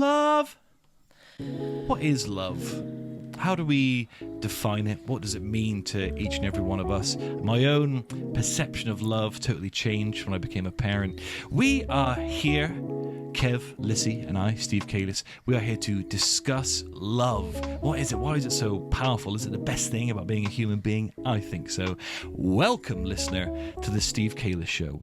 love? What is love? How do we define it? What does it mean to each and every one of us? My own perception of love totally changed when I became a parent. We are here, Kev, Lissy, and I, Steve Kalis. We are here to discuss love. What is it? Why is it so powerful? Is it the best thing about being a human being? I think so. Welcome, listener, to the Steve Kalis Show.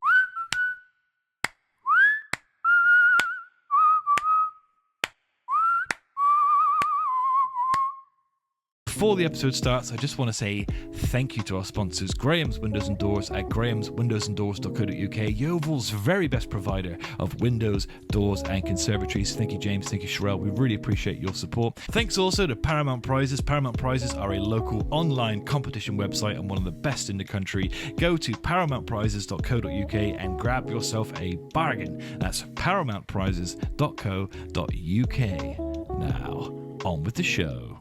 Before the episode starts, I just want to say thank you to our sponsors, Graham's Windows and Doors at grahamswindowsanddoors.co.uk, Yeovil's very best provider of windows, doors and conservatories. Thank you, James. Thank you, Sherelle. We really appreciate your support. Thanks also to Paramount Prizes. Paramount Prizes are a local online competition website and one of the best in the country. Go to paramountprizes.co.uk and grab yourself a bargain. That's paramountprizes.co.uk. Now, on with the show.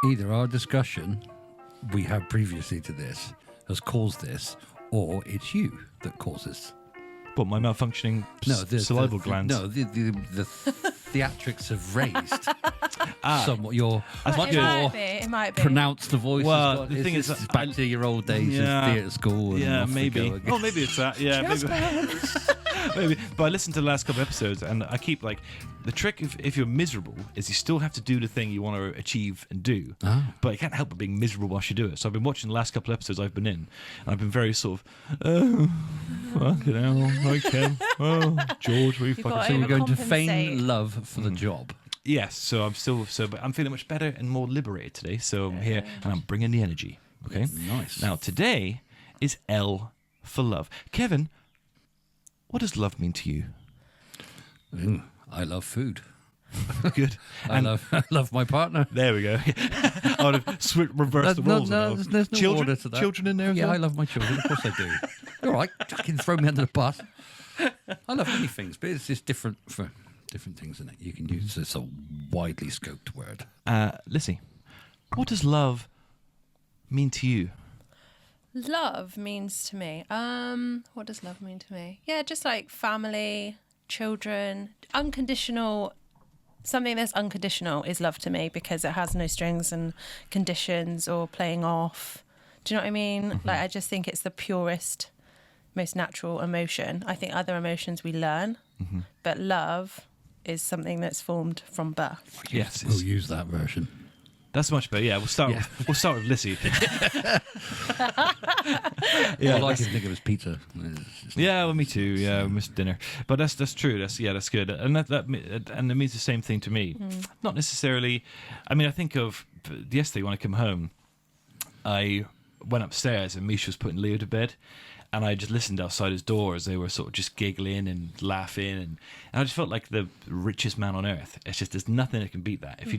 Either our discussion we had previously to this has caused this, or it's you that causes. But my malfunctioning salival glands. No, the theatrics have raised somewhat. Your much more pronounced the voice. Well, the thing is, it's back to your old days of theatre school. And yeah, maybe. Oh, maybe it's that. Yeah, maybe. Maybe. But I listened to the last couple of episodes, and I keep like the trick if you're miserable is you still have to do the thing you want to achieve and do, but you can't help but being miserable whilst you do it. So I've been watching the last couple of episodes I've been in, and I've been very sort of, fucking hell, okay, George, we fucking. So you're going to feign love for the job. Yes, so I'm still but I'm feeling much better and more liberated today. So I'm here and I'm bringing the energy. Okay, nice. Now today is L for love. Kevin, what does love mean to you? I love food. Good. I love my partner. There we go. I would have reversed the roles. There's no order to that. Children in there as well? well? I love my children. Of course I do. All right, fucking throw me under the bus. I love many things, but it's just different for different things, isn't it? You can use this a widely scoped word. Lissy, what does love mean to you? Love means to me. What does love mean to me? Yeah, just like family, children, unconditional. Something that's unconditional is love to me because it has no strings and conditions or playing off. Do you know what I mean? Mm-hmm. Like I just think it's the purest, most natural emotion. I think other emotions we learn, but love is something that's formed from birth. Yes, we'll use that version. That's much better. Yeah, we'll start with Lissy. All I can think of is pizza. Yeah, well, me too. Yeah, we missed dinner, but that's true. That's good, and that means the same thing to me. Not necessarily. I mean, I think of yesterday when I come home, I went upstairs and Misha was putting Leo to bed. And I just listened outside his door as they were sort of just giggling and laughing, and I just felt like the richest man on earth. It's just there's nothing that can beat that. If I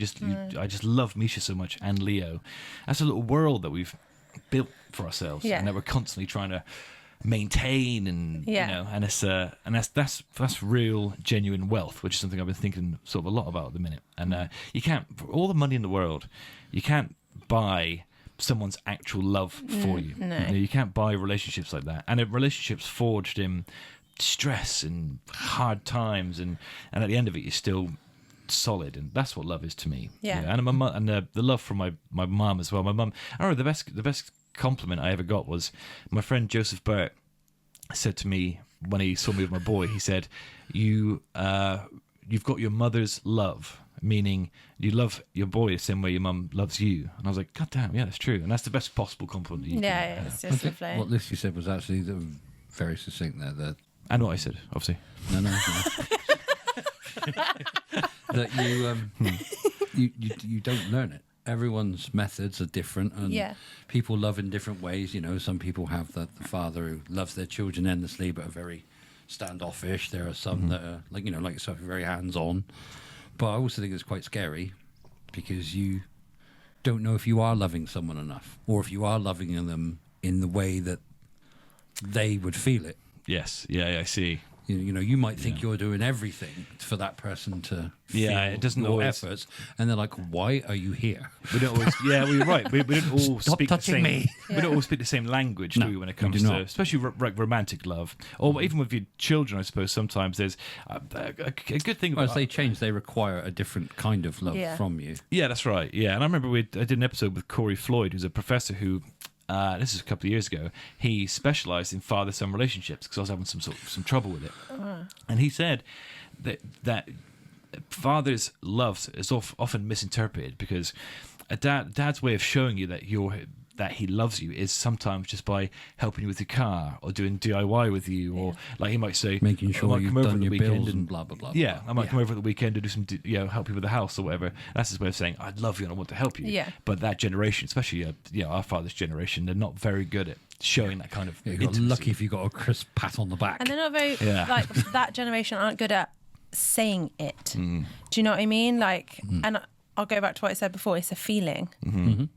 just love Misha so much and Leo. That's a little world that we've built for ourselves, and that we're constantly trying to maintain, and you know, and it's that's real genuine wealth, which is something I've been thinking sort of a lot about at the minute. And you can't, for all the money in the world, you can't buy someone's actual love for you. No. You can't buy relationships like that. And relationships forged in stress and hard times, and at the end of it, you're still solid, and that's what love is to me. Yeah. And my and the love from my mum as well. My mum, I remember the best compliment I ever got was my friend Joseph Burt said to me when he saw me with my boy. He said, "You've got your mother's love." Meaning you love your boy the same way your mum loves you. And I was like, God damn, yeah, that's true. And that's the best possible compliment that you can have. It's just lovely. What Lissy said was actually very succinct there. And what I said, obviously. No. That you don't learn it. Everyone's methods are different, and people love in different ways. You know, some people have the father who loves their children endlessly but are very standoffish. There are some that are like yourself, very hands-on. But I also think it's quite scary because you don't know if you are loving someone enough, or if you are loving them in the way that they would feel it. Yes, yeah, I see. You know, you might think you're doing everything for that person to feel it doesn't your always. efforts, and they're like, "Why are you here?" We don't always. Yeah, we're right. We don't all Stop speak the touching same. me. We don't all speak the same language, do we? When it comes do to, not. especially romantic love, or even with your children, I suppose sometimes there's a good thing Well, about. as they change, they require a different kind of love Yeah. from you. Yeah, that's right. Yeah, and I remember I did an episode with Corey Floyd, who's a professor who. This is a couple of years ago. He specialised in father-son relationships because I was having some trouble with it, and he said that father's love is often misinterpreted because a dad's way of showing you that he loves you is sometimes just by helping you with your car or doing DIY with you, or like he might say, Making sure "I might you've come over done at the your weekend bills and blah, blah, blah, Yeah, blah." I might come over at the weekend to do some, help you with the house or whatever. That's his way of saying, "I love you and I want to help you." Yeah. But that generation, especially our father's generation, they're not very good at showing that kind of. Yeah, you got intimacy. lucky if you got a crisp pat on the back. And they're not very like that generation aren't good at saying it. Do you know what I mean? Like, and I'll go back to what I said before. It's a feeling.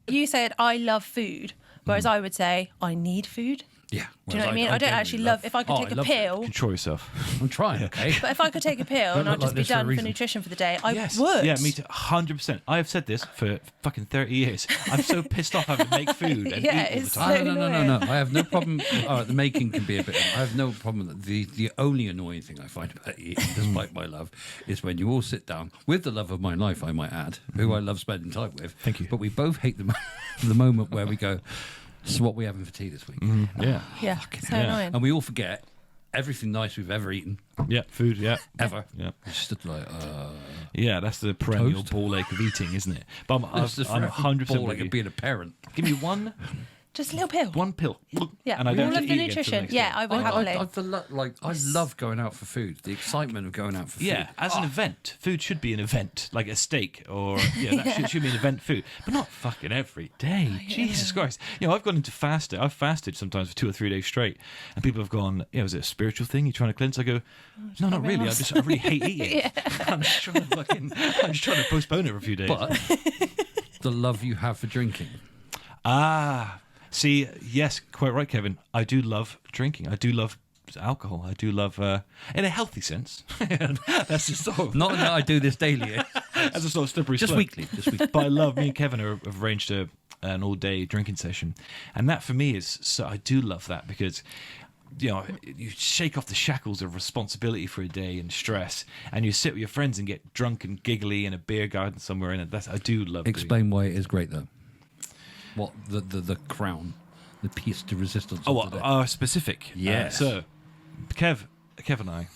You said I love food, whereas I would say I need food. Yeah. Do you know what I mean? I don't actually love. If I could take a pill, Control yourself. I'm trying, okay? but if I could take a pill and look I'd just like be this for a done for reason. nutrition for the day, I Yes. would. Yeah, me too. 100%. I have said this for fucking 30 years. I'm so pissed off having to make food and Yeah, eat all the it's time. so- No. I have no problem. All right, the making can be a bit. I have no problem. The only annoying thing I find about eating, despite my love, is when you all sit down with the love of my life, I might add, who I love spending time with. Thank you. But we both hate the moment where we go, "So what are we having for tea this week?" Yeah. Yeah, so annoying. And we all forget everything nice we've ever eaten, Yeah, food, yeah. ever. Yeah. It's just like, Yeah, that's the perennial Toast. ball ache of eating, isn't it? But it's just I'm 100% ball like with you. being a parent. Give me one Just a little pill. pill. Yeah, And I don't all have of to the eat again till nutrition. next Yeah, day. I would happily. I love going out for food. The excitement of going out for food. Yeah, as an event, food should be an event, like a steak or that should be an event food, but not fucking every day. Jesus Christ! I've gone into fasting. I've fasted sometimes for 2 or 3 days straight, and people have gone, "Is it a spiritual thing? You're trying to cleanse?" I go, "No, not really. I really hate eating. I'm just trying to postpone it for a few days." But the love you have for drinking. See, yes, quite right, Kevin. I do love drinking. I do love alcohol. I do love, in a healthy sense. That's just sort of, Not that I do this daily. as a sort of slippery Just slope. weekly. Just weekly. But I love, me and Kevin have arranged an all-day drinking session, and that for me is so. I do love that because you shake off the shackles of responsibility for a day and stress, and you sit with your friends and get drunk and giggly in a beer garden somewhere. And I do love. Explain why it is great, though. What the crown, the piece de resistance. of the day. Specific. Yes. So, Kev and I,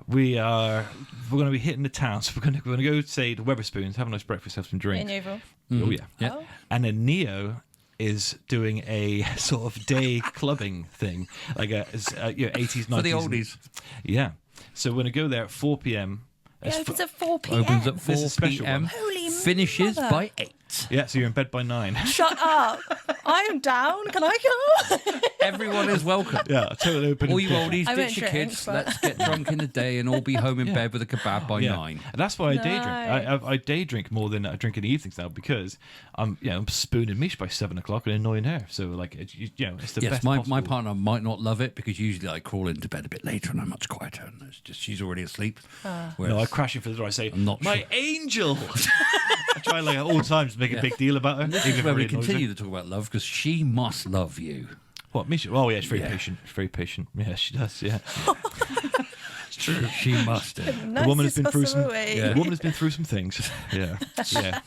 we're going to be hitting the town. So we're going to go say to Weatherspoons, have a nice breakfast, have some In drinks. Yeovil. Oh yeah. Yeah. Oh. And then Neo is doing a sort of day clubbing thing, like a 80s, 90s. For the oldies. Yeah. So we're going to go there at 4 p.m. It opens at 4 p.m. Opens at This 4 is a special p.m. one. Holy Finishes mother. by 8. Yeah, so you're in bed by 9. Shut up. I am down. Can I come? Everyone is welcome. Yeah, totally open. All you oldies, I won't ditch your drink, kids. but- Let's get drunk in the day and all be home in bed with a kebab by 9. And that's why I day drink. Nice. I day drink more than I drink in the evenings now because I'm spooning Mish by 7 o'clock and annoying her. So like it's the Yes, best. my possible. partner might not love it because usually I crawl into bed a bit later and I'm much quieter and it's just she's already asleep. No, I crash in for the door. I say, I'm not "My sure. angel." I try like at all times to make a big deal about her. This even is if where it we really annoys her. continue to talk about love because she must love you. What, Misha? Oh, yeah, she's very Yeah. patient. She's very patient. Yeah, she does, yeah. It's true. She must. The woman has been through some. Yeah. The woman has been through some things. Yeah, yeah.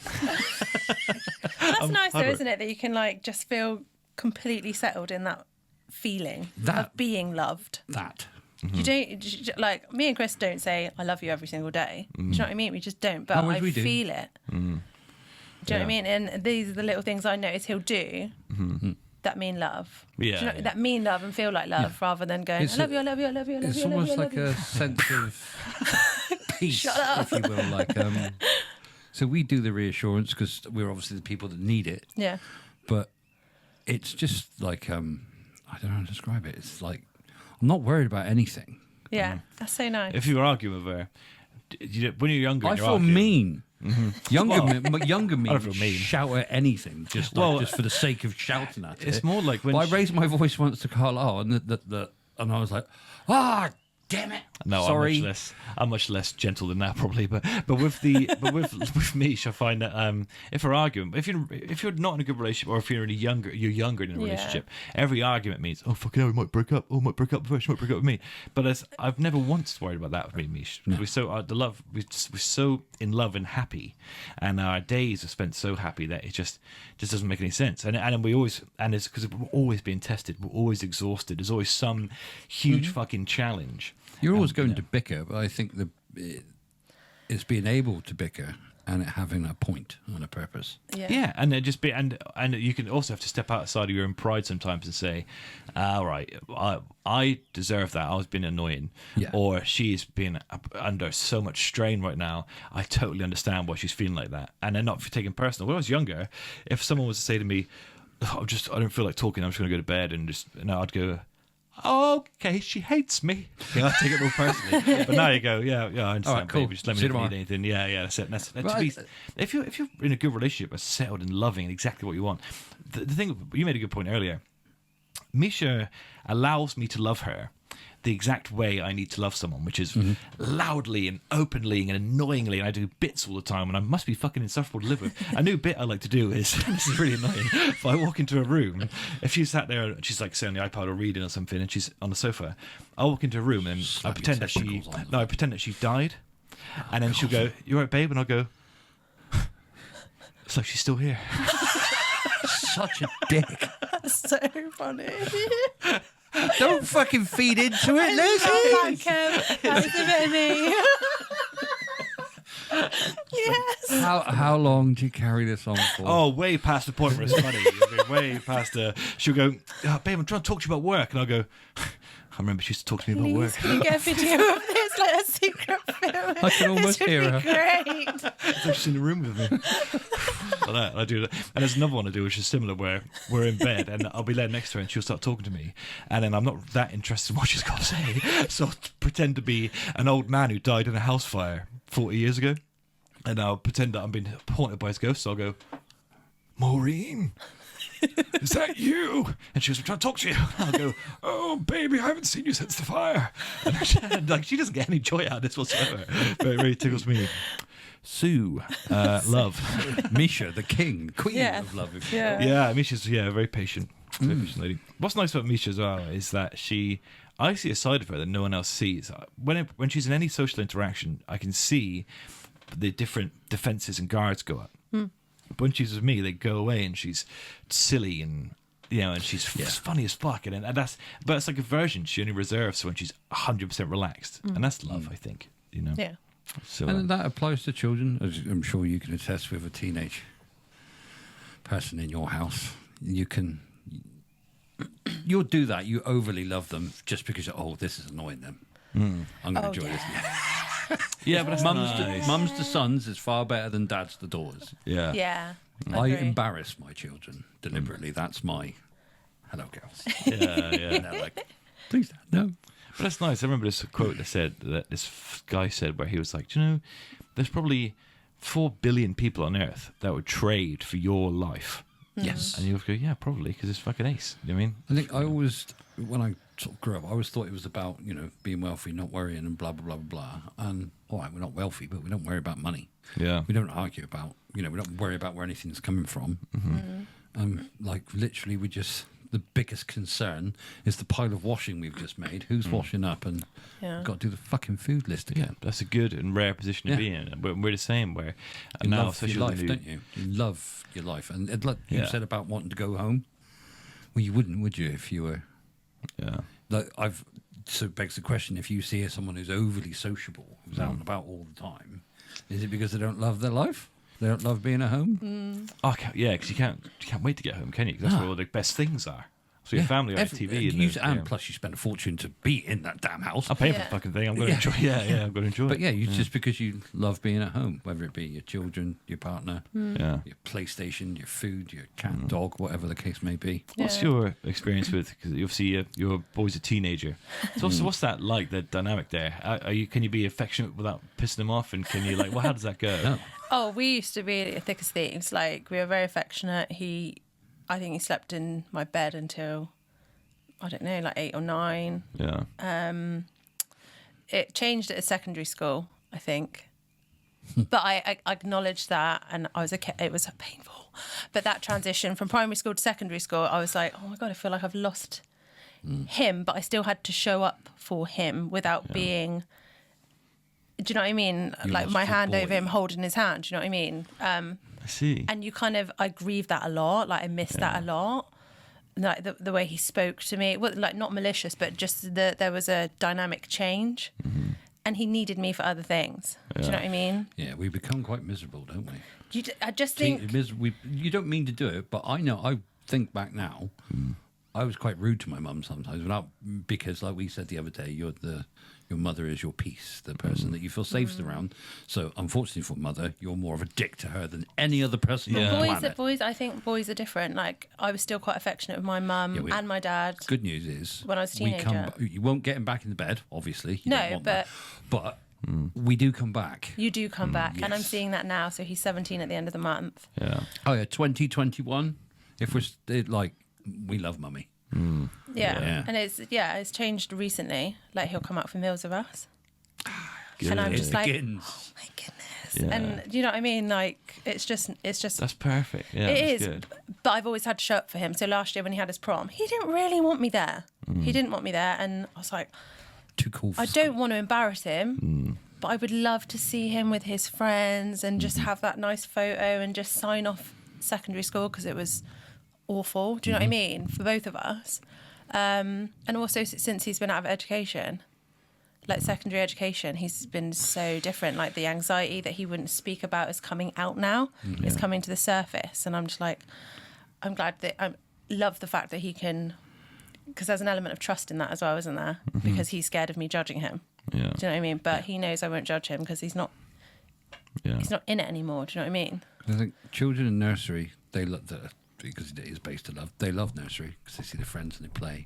That's nice though, hard work. isn't it? That you can like just feel completely settled in that feeling That- of being loved. That. You don't like me and Chris don't say I love you every single day. Do you know what I mean? We just don't, but Oh, I we do. feel it. Do you know what I mean? And these are the little things I notice he'll do that mean love. Yeah, Do you know, yeah. that mean love and feel like love rather than going, It's I love you, I love you, I love you, I love It's you, I love almost you, I like love you. a sense of peace, Shut up. if you will. Like, so we do the reassurance because we're obviously the people that need it. Yeah. But it's just like I don't know how to describe it. It's like I'm not worried about anything. Yeah. That's so nice. If you were arguing with her, when you're younger, I and you're feel arguing, mean. Younger me I don't feel would mean. shout at anything just just for the sake of shouting at it. It's more like when But I she- raised my voice once to Carlisle, and and I was like, damn it. No, sorry. I'm much less gentle than that probably. But with Mish, I find that if we're arguing, if you're not in a good relationship, or if you're younger in a relationship, every argument means, oh fucking hell, we might break up. Oh, we might break up first. She might break up with me. But I've never once worried about that with me and Mish. No. We're so in love and happy, and our days are spent so happy that it just doesn't make any sense. And it's because we're always being tested. We're always exhausted. There's always some huge fucking challenge. You're always going to bicker, but I think it's being able to bicker and it having a point and a purpose. Yeah, and it just and you can also have to step outside of your own pride sometimes and say, all right, I deserve that. I was being annoying, or she's been under so much strain right now. I totally understand why she's feeling like that, and then not taking personal. When I was younger, if someone was to say to me, I don't feel like talking, I'm just going to go to bed, I'd go, oh, okay, she hates me. I take it more personally. But now you go, I understand, right, cool. baby. Just let me know if you need anything. Yeah, that's it. If you're in a good relationship, are settled and loving and exactly what you want, the thing, you made a good point earlier. Misha allows me to love her the exact way I need to love someone, which is loudly and openly and annoyingly, and I do bits all the time, and I must be fucking insufferable to live with. A new bit I like to do is, this is really annoying, if I walk into a room, if she's sat there and she's like sitting on the iPad or reading or something, and she's on the sofa, I'll walk into a room and I pretend that she died, and then she'll go, you all right, babe? And I'll go, it's like she's still here. Such a dick. That's so funny. Don't fucking feed into it, That Lizzie. was a bit of me. Yes. How long do you carry this on for? Oh, way past the point where it's funny. Way past she'll go, babe, I'm trying to talk to you about work. And I'll go, I remember she used to talk to me about work. Can you get a video of this, like a secret film? I can almost hear her. Great. It's like she's in the room with me. Like that, I do that. And there's another one I do which is similar, where we're in bed and I'll be laying next to her and she'll start talking to me, and then I'm not that interested in what she's got to say, so I'll pretend to be an old man who died in a house fire 40 years ago, and I'll pretend that I'm being haunted by his ghost. So I'll go, Maureen, is that you? And she goes, I'm trying to talk to you. I'll go, oh baby, I haven't seen you since the fire. And she doesn't get any joy out of this whatsoever, but it really tickles me. Sue, love. Misha, the king, queen of love. Yeah, Misha's a very patient patient lady. What's nice about Misha as well is that I see a side of her that no one else sees. When she's in any social interaction, I can see the different defenses and guards go up. But when she's with me, they go away, and she's silly and and she's funny as fuck, but it's like a version she only reserves when she's 100% relaxed, and that's love, I think. Yeah. So, and that applies to children, as I'm sure you can attest with a teenage person in your house. You'll do that. You overly love them just because this is annoying them. I'm going to enjoy this. Yeah, but mums to sons is far better than dads to daughters. Yeah. Yeah. I embarrass my children deliberately. That's my hello, girls. Yeah. And they're like, please, Dad, no. But that's nice. I remember this quote that this guy said, where he was like, there's probably 4 billion people on Earth that would trade for your life. Yes. And you go, yeah, probably, because it's fucking ace. You know what I mean? I think when I sort of grew up, I always thought it was about, being wealthy, not worrying, and blah, blah, blah, blah. And, all right, we're not wealthy, but we don't worry about money. Yeah. We don't argue about, we don't worry about where anything's coming from. Literally, the biggest concern is the pile of washing we've just made. Who's washing up? And we've got to do the fucking food list again. Yeah, that's a good and rare position to be in. But we're the same, where you now, love your life, don't you? You love your life. And like you said about wanting to go home, well, you wouldn't, would you, if you were... Yeah. So it begs the question, if you see someone who's overly sociable, who's out and about all the time, is it because they don't love their life? They don't love being at home? Oh, yeah, because you can't wait to get home, can you? 'Cause that's where all the best things are. So your family on TV. And plus you spend a fortune to be in that damn house. I'm paying for the fucking thing. I'm going to enjoy it. Yeah, I'm going to enjoy it. But just because you love being at home, whether it be your children, your partner, your PlayStation, your food, your cat, dog, whatever the case may be. What's your experience with, because obviously your boy's a teenager. So what's that like, the dynamic there? Can you be affectionate without pissing him off? And can you how does that go? No. Oh, we used to be thick as thieves. Like, we were very affectionate. I think he slept in my bed until, I don't know, like 8 or 9. Yeah. it changed at a secondary school, I think. But I acknowledged that, and I was it was painful. But that transition from primary school to secondary school, I was like, oh my God, I feel like I've lost him, but I still had to show up for him without being, do you know what I mean? You like lost my your hand boy. over him, holding his hand, do you know what I mean? I see. And I grieved that a lot. Like I missed that a lot. Like the way he spoke to me, well, like not malicious, but just there was a dynamic change. And he needed me for other things. Do you know what I mean? Yeah, we become quite miserable, don't we? I just think... You don't mean to do it, but I think back now, I was quite rude to my mum sometimes, because like we said the other day, your mother is your peace, the person that you feel safest around. So unfortunately for mother, you're more of a dick to her than any other person on the planet. Boys, I think boys are different. Like I was still quite affectionate with my mum and my dad. Good news is when I was a teenager, you won't get him back in the bed, obviously. You don't want but that. But we do come back. You do come back, yes. and I'm seeing that now. So he's 17 at the end of the month. Yeah. Oh yeah, 2021. If we're like, we love mummy. Yeah. And it's changed recently. Like he'll come out for meals with us, and I'm just like, oh my goodness. Yeah. And do you know what I mean? Like it's just that's perfect. Yeah, it that's is. good. But I've always had to show up for him. So last year when he had his prom, he didn't really want me there. He didn't want me there, and I was like, too cool for I don't want to embarrass him, but I would love to see him with his friends and just have that nice photo and just sign off secondary school, because it was awful. Do you know what I mean? For both of us. And also since he's been out of education, like secondary education, he's been so different. Like the anxiety that he wouldn't speak about is coming out now. It's coming to the surface. And I'm just like, I'm glad that I love the fact that he can, because there's an element of trust in that as well, isn't there? Because he's scared of me judging him. Yeah. Do you know what I mean? But he knows I won't judge him because he's not in it anymore. Do you know what I mean? I think children in nursery, they love because it is based on love. They love nursery because they see their friends and they play.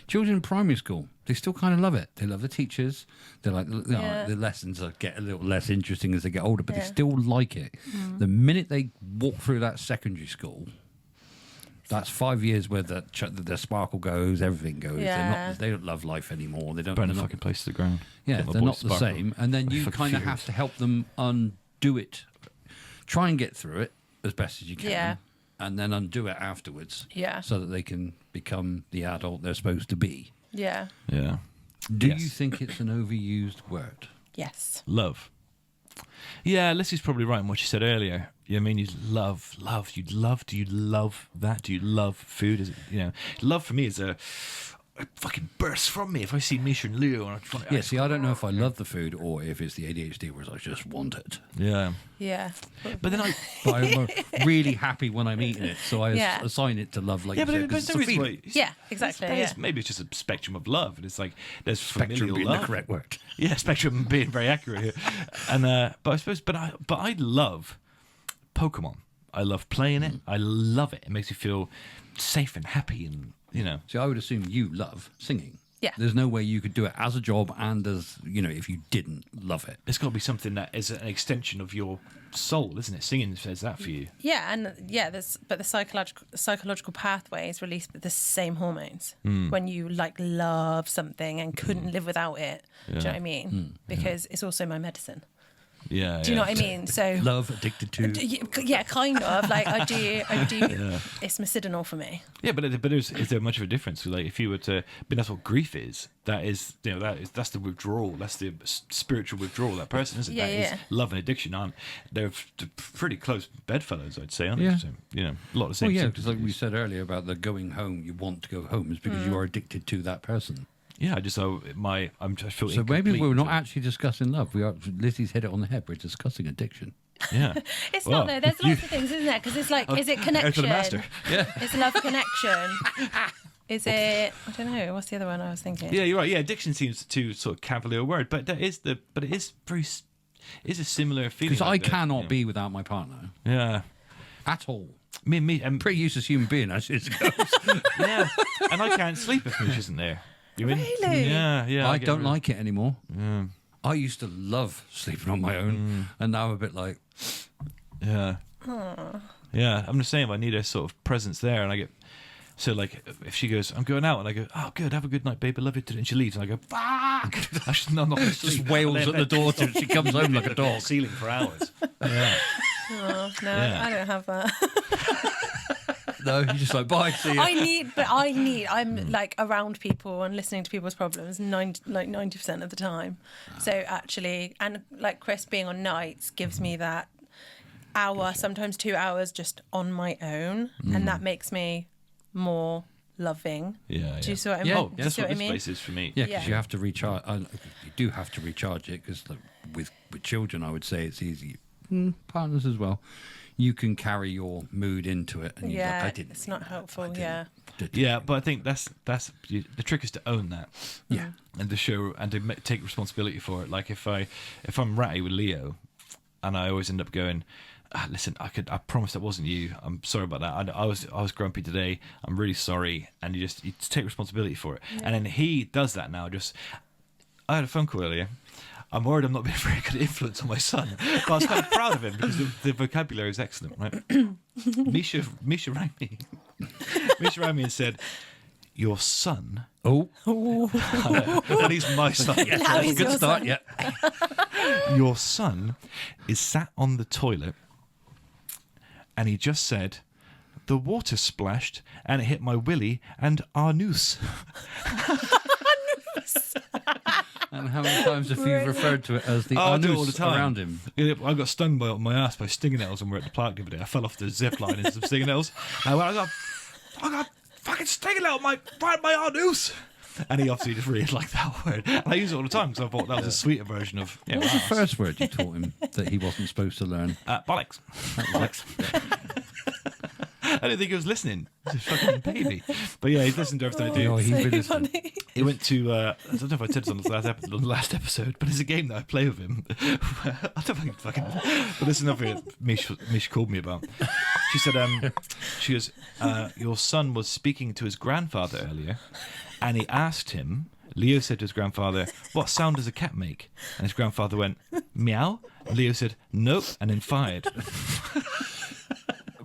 Children in primary school, they still kind of love it. They love the teachers. They're like, the lessons get a little less interesting as they get older, but they still like it. The minute they walk through that secondary school, that's 5 years where the sparkle goes, everything goes. Yeah. They don't love life anymore. They don't Burn the fucking place to the ground. Yeah, Get my they're boy not the Sparkle. same. And then you kind of have to help them undo it. Try and get through it as best as you can. Yeah. And then undo it afterwards. Yeah. So that they can become the adult they're supposed to be. Yeah. Yeah. Do Yes. you think it's an overused word? Yes. Love. Yeah, Lissy's probably right in what she said earlier. I mean, you love. Do you love that? Do you love food? Is it, love for me is a fucking burst from me if I see Misha and Leo. And I don't know if I love the food or if it's the ADHD, whereas I just want it. Yeah. Yeah. But then But I'm really happy when I'm eating it, so I Yeah. assign it to love. Like yeah, you but said, 'cause there's it's no a reason feeling. why. Yeah, exactly. Yeah. Maybe it's just a spectrum of love, and it's like there's Spectrum familial being love. the correct word. Yeah, spectrum being very accurate here. And but I suppose, but I love Pokemon. I love playing it. I love it. It makes me feel safe and happy, and So I would assume you love singing. Yeah. There's no way you could do it as a job and as, if you didn't love it. it's got to be something that is an extension of your soul, isn't it? Singing says that for you. Yeah, and the psychological pathways release the same hormones when you love something and couldn't live without it. Do you know what I mean? Because it's also my medicine. Yeah. Do you know what I mean? So Love, addicted to. yeah, kind of. Like I do. It's medicinal for me. Yeah, but is there much of a difference? Like if you were to, but that's what grief is. That's the withdrawal. That's the spiritual withdrawal. That person, isn't it? Yeah, That is love and addiction. They're pretty close bedfellows, I'd say. Aren't Yeah. they? So, a lot of the same. Well, yeah, symptoms. because like we said earlier about the going home, you want to go home is because you are addicted to that person. Yeah, I feel. So maybe we're not actually discussing love. Lissy's hit it on the head. We're discussing addiction. Yeah. It's Well, not though. There's lots of things, isn't there? Because it's like, is it connection? to the master. Yeah. Is love connection? Is it? I don't know. What's the other one I was thinking? Yeah, you're right. Yeah, addiction seems too sort of cavalier word, but it is a similar feeling. Because I like that, cannot be without my partner Yeah. at all. Me, and Pretty useless human being, as it goes. yeah, and I can't sleep if Moosh isn't there. You mean? Really? Yeah. I get don't really- like it anymore. I used to love sleeping on my own, and now I'm a bit like, Yeah. Yeah, I'm just saying I need a sort of presence there, and So like, if she goes, I'm going out, and I go, oh good, have a good night, babe, I love you today, and she leaves, and I go, fuck, I'm not going to sleep. Just wails at the door till she comes home like a dog. Ceiling for hours. Oh, no, I don't have that. No, you're just like, bye, see you. I'm like around people and listening to people's problems 90% of the time. So actually, and like Chris being on nights gives me that hour, sometimes 2 hours just on my own. And that makes me more loving. Yeah. Do you see what I mean? Oh, Do you that's see what I this mean? place is for me. Yeah, because you have to recharge. You do have to recharge it because with children, I would say it's easy. Partners as well. You can carry your mood into it, and you're like, I didn't. It's not helpful. Yeah, but I think that's the trick is to own that. Yeah, and to show and to take responsibility for it. Like if I'm ratty with Leo, and I always end up going, listen, I promise that wasn't you. I'm sorry about that. I was grumpy today. I'm really sorry, and you take responsibility for it. Yeah. And then he does that now. I had a phone call earlier. I'm worried I'm not being a very good influence on my son, but I was kind of proud of him because the vocabulary is excellent, right? Misha rang me. Misha rang me and said, "Your son." Oh, and he's my son. Now he's good your start. son. Yeah. Your son is sat on the toilet, and he just said, "The water splashed and it hit my willy and our noose." And how many times have you referred to it as the I do all the anus time. around him? I got stung by my ass by stinging nettles when we were at the park the other day. I fell off the zip line into some stinging nettles. And I got fucking stinging nettle right my anus. And he obviously just really liked that word. And I use it all the time because I thought that was a sweeter version of. What was the first word you taught him that he wasn't supposed to learn? Bollocks. Bollocks. I didn't think he was listening. He's a fucking baby. But yeah, he's listened to everything I do. Oh, he's So been listening. funny. He went to, I don't know if I said this on the last episode, but it's a game that I play with him. I don't think fucking. But this is another thing Mish called me about. She said, she goes, your son was speaking to his grandfather earlier, and he asked him. Leo said to his grandfather, "What sound does a cat make?" And his grandfather went, "Meow." And Leo said, "Nope," and then fired.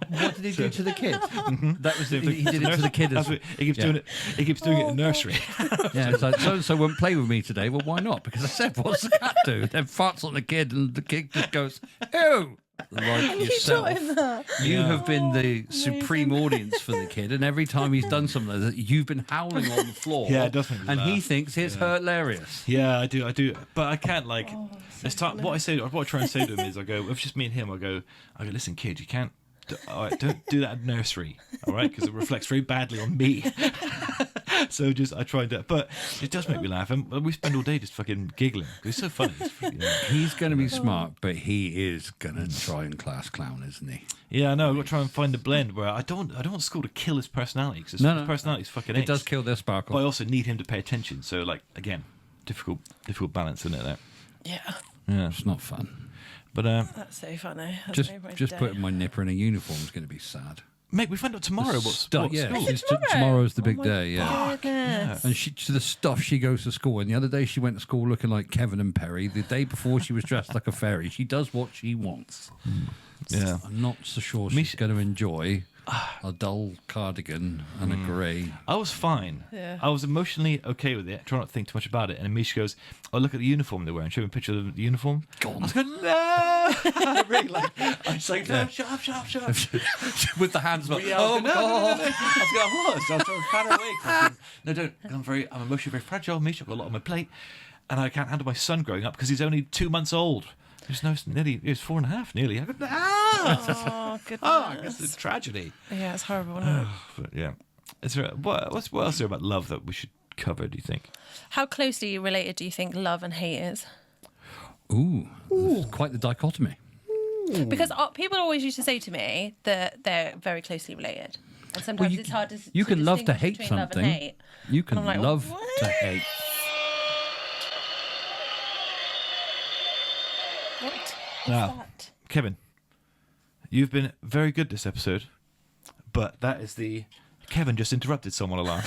What did he do to the kid? That was he did it to the kid. He keeps doing it. He keeps doing it in nursery. Yeah, it's like so and so won't play with me today. Well, why not? Because I said, "What's the cat do?" Then farts on the kid, and the kid just goes, "Ew." Like yourself, you have been the supreme audience for the kid, and every time he's done something like that, you've been howling on the floor. Yeah, it does make me and laugh. he thinks it's hilarious. Yeah, I do, but I can't like. This time, what I try and say to him is, I go, if it's just me and him, I go, listen, kid, you can't. All right, don't do that in nursery, all right, because it reflects very badly on me. So I try and do it, but it does make me laugh, and we spend all day just fucking giggling. It's so funny. He's going to be smart, but he is going to try and class clown, isn't he? Yeah, I know. I've got to try and find a blend where I don't want school to kill his personality because his personality is fucking. It does kill their sparkle. But I also need him to pay attention. So, like, again, difficult balance, isn't it? There. Yeah. It's not fun. But that's so funny. That's just putting my nipper in a uniform is going to be sad. Mate, we find out tomorrow what's school. Tomorrow's the big day. Yeah. Yeah. And the stuff she goes to school. And the other day she went to school looking like Kevin and Perry. The day before she was dressed like a fairy. She does what she wants. Yeah. I'm not so sure she's going to enjoy a dull cardigan and a grey. I was fine. Yeah. I was emotionally okay with it. Try not to think too much about it. And Misha goes, "Oh, look at the uniform they're wearing. Show me a picture of the uniform." Go on. I was going, "No!" Really, like, I was like, "No, shut up." With the hands up. Yeah, Oh, no. God. I was trying to fan her away. No, don't. I'm emotionally very fragile, Misha. I've got a lot on my plate. And I can't handle my son growing up because he's only 2 months old. He was 4.5 nearly. I go, Oh, goodness. I guess it's tragedy. Yeah, it's horrible, isn't it? But yeah. Is there, what else is there about love that we should cover, do you think? How closely related do you think love and hate is? Ooh. Quite the dichotomy. Because people always used to say to me that they're very closely related. And sometimes it's hard to You can love to distinguish hate between love and something. hate. You can And I'm like, love what? to hate. What? Now, That? Kevin, you've been very good this episode, but that is the... Kevin just interrupted someone alarm.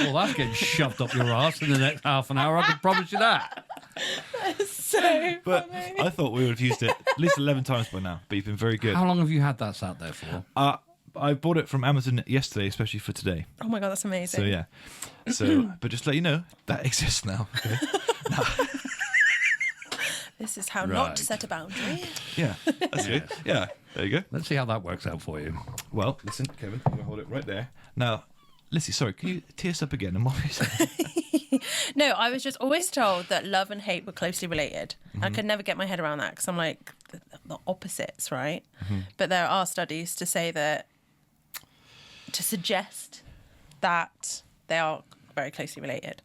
Well, that's getting shoved up your ass in the next half an hour. I can promise you that. That is But funny. I thought we would have used it at least 11 times by now. But you've been very good. How long have you had that sat there for? I bought it from Amazon yesterday, especially for today. Oh my God, that's amazing. So yeah. So, but just to let you know, that exists now. Okay. This is how not to set a boundary. Yeah, that's good. Yeah, there you go. Let's see how that works out for you. Well, listen, Kevin, I'm going to hold it right there. Now, Lissy, sorry, can you tee us up again? And what were you saying? No, I was just always told that love and hate were closely related. I could never get my head around that because I'm like, the opposites, right? But there are studies to say that, to suggest that they are very closely related.